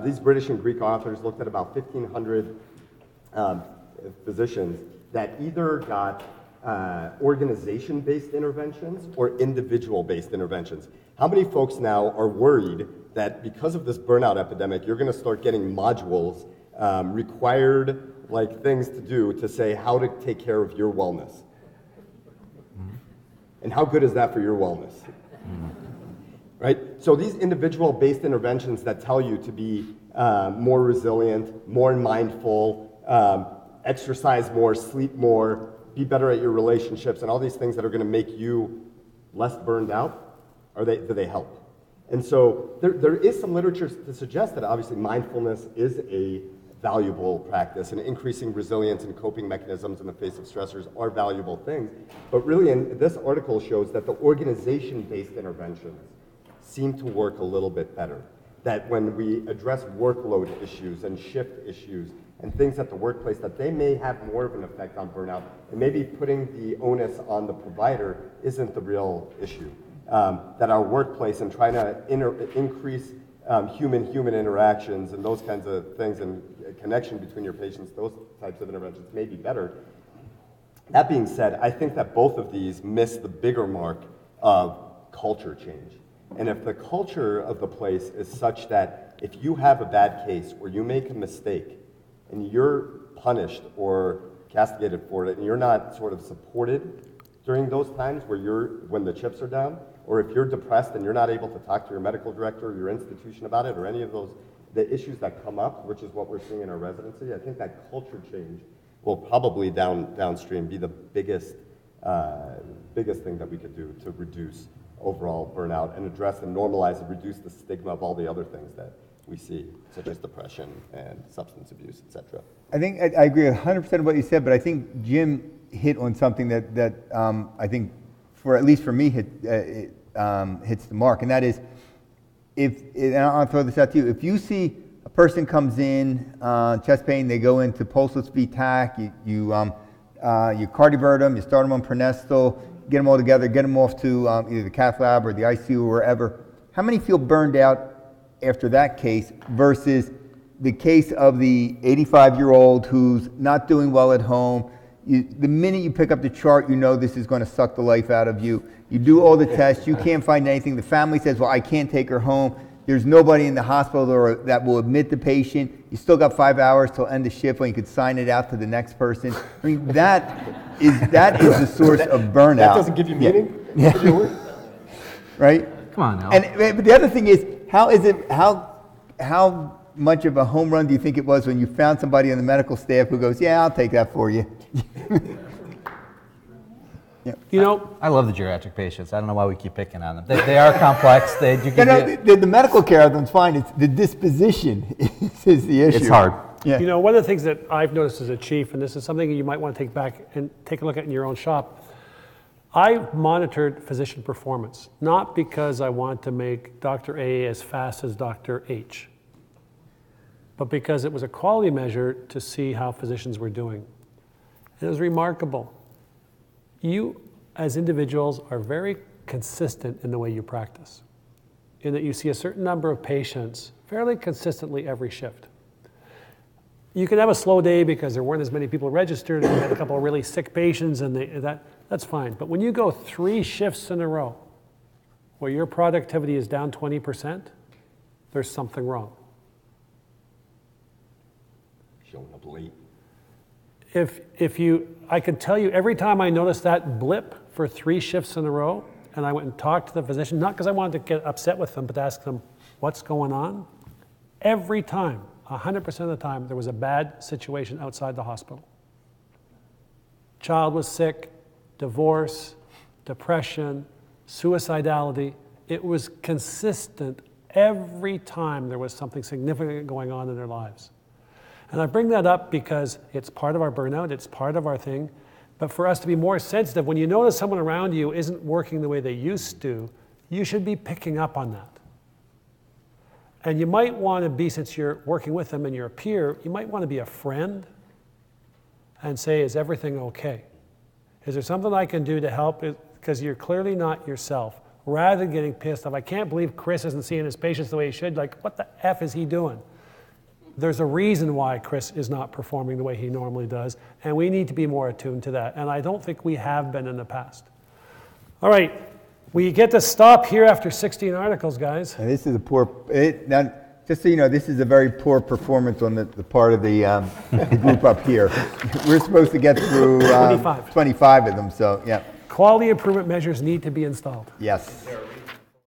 These British and Greek authors looked at about 1,500 physicians that either got organization-based interventions or individual-based interventions. How many folks now are worried that because of this burnout epidemic, you're going to start getting modules, required like things to do to say how to take care of your wellness? And how good is that for your wellness? Right? So these individual-based interventions that tell you to be more resilient, more mindful, exercise more, sleep more, be better at your relationships, and all these things that are going to make you less burned out, do they help? And so there is some literature to suggest that obviously mindfulness is a valuable practice, and increasing resilience and coping mechanisms in the face of stressors are valuable things. But really, this article shows that the organization-based interventions seem to work a little bit better. That when we address workload issues and shift issues and things at the workplace, that they may have more of an effect on burnout, and maybe putting the onus on the provider isn't the real issue. That our workplace and trying to increase human-human interactions and those kinds of things and connection between your patients, those types of interventions may be better. That being said, I think that both of these miss the bigger mark of culture change. And if the culture of the place is such that if you have a bad case or you make a mistake and you're punished or castigated for it and you're not sort of supported during those times when the chips are down, or if you're depressed and you're not able to talk to your medical director or your institution about it, or any of the issues that come up, which is what we're seeing in our residency, I think that culture change will probably downstream be the biggest thing that we could do to reduce overall burnout and address and normalize and reduce the stigma of all the other things that we see, such as depression and substance abuse, et cetera. I think I agree 100% with what you said, but I think Jim hit on something that I think, at least for me, hits the mark, and that is, and I'll throw this out to you, if you see a person comes in, chest pain, they go into pulseless V-tach, you cardivert them, you start them on Pronestal, get them all together, get them off to either the cath lab or the ICU or wherever. How many feel burned out after that case versus the case of the 85-year-old who's not doing well at home? The minute you pick up the chart, you know this is going to suck the life out of you. You do all the tests, you can't find anything. The family says, well, I can't take her home. There's nobody in the hospital that will admit the patient. You still got 5 hours till end of shift when you could sign it out to the next person. I mean, that is the source of burnout. That doesn't give you meaning? Yeah. Right? Come on now. But the other thing is, how much of a home run do you think it was when you found somebody on the medical staff who goes, yeah, I'll take that for you? You know, I love the geriatric patients. I don't know why we keep picking on them. They are complex. The medical care of them's fine. It's the disposition is the issue. It's hard. Yeah. You know, one of the things that I've noticed as a chief, and this is something you might want to take back and take a look at in your own shop, I monitored physician performance, not because I want to make Dr. A as fast as Dr. H, but because it was a quality measure to see how physicians were doing. And it was remarkable. You, as individuals, are very consistent in the way you practice, in that you see a certain number of patients fairly consistently every shift. You can have a slow day because there weren't as many people registered and you had a couple of really sick patients, and that's fine. But when you go 3 shifts in a row where your productivity is down 20%, there's something wrong. Showing up late. I could tell you every time I noticed that blip for 3 shifts in a row, and I went and talked to the physician, not because I wanted to get upset with them, but to ask them what's going on, every time, 100% of the time, there was a bad situation outside the hospital. Child was sick, divorce, depression, suicidality. It was consistent every time there was something significant going on in their lives. And I bring that up because it's part of our burnout, it's part of our thing, but for us to be more sensitive, when you notice someone around you isn't working the way they used to, you should be picking up on that. And you might want to be, since you're working with them and you're a peer, you might want to be a friend and say, is everything okay? Is there something I can do to help? Because you're clearly not yourself. Rather than getting pissed off, I can't believe Chris isn't seeing his patients the way he should. Like, what the F is he doing? There's a reason why Chris is not performing the way he normally does, and we need to be more attuned to that. And I don't think we have been in the past. All right. We get to stop here after 16 articles, guys. And this is a poor, now, just so you know, this is a very poor performance on the part of the group up here. We're supposed to get through 25 of them, so yeah. Quality improvement measures need to be installed. Yes.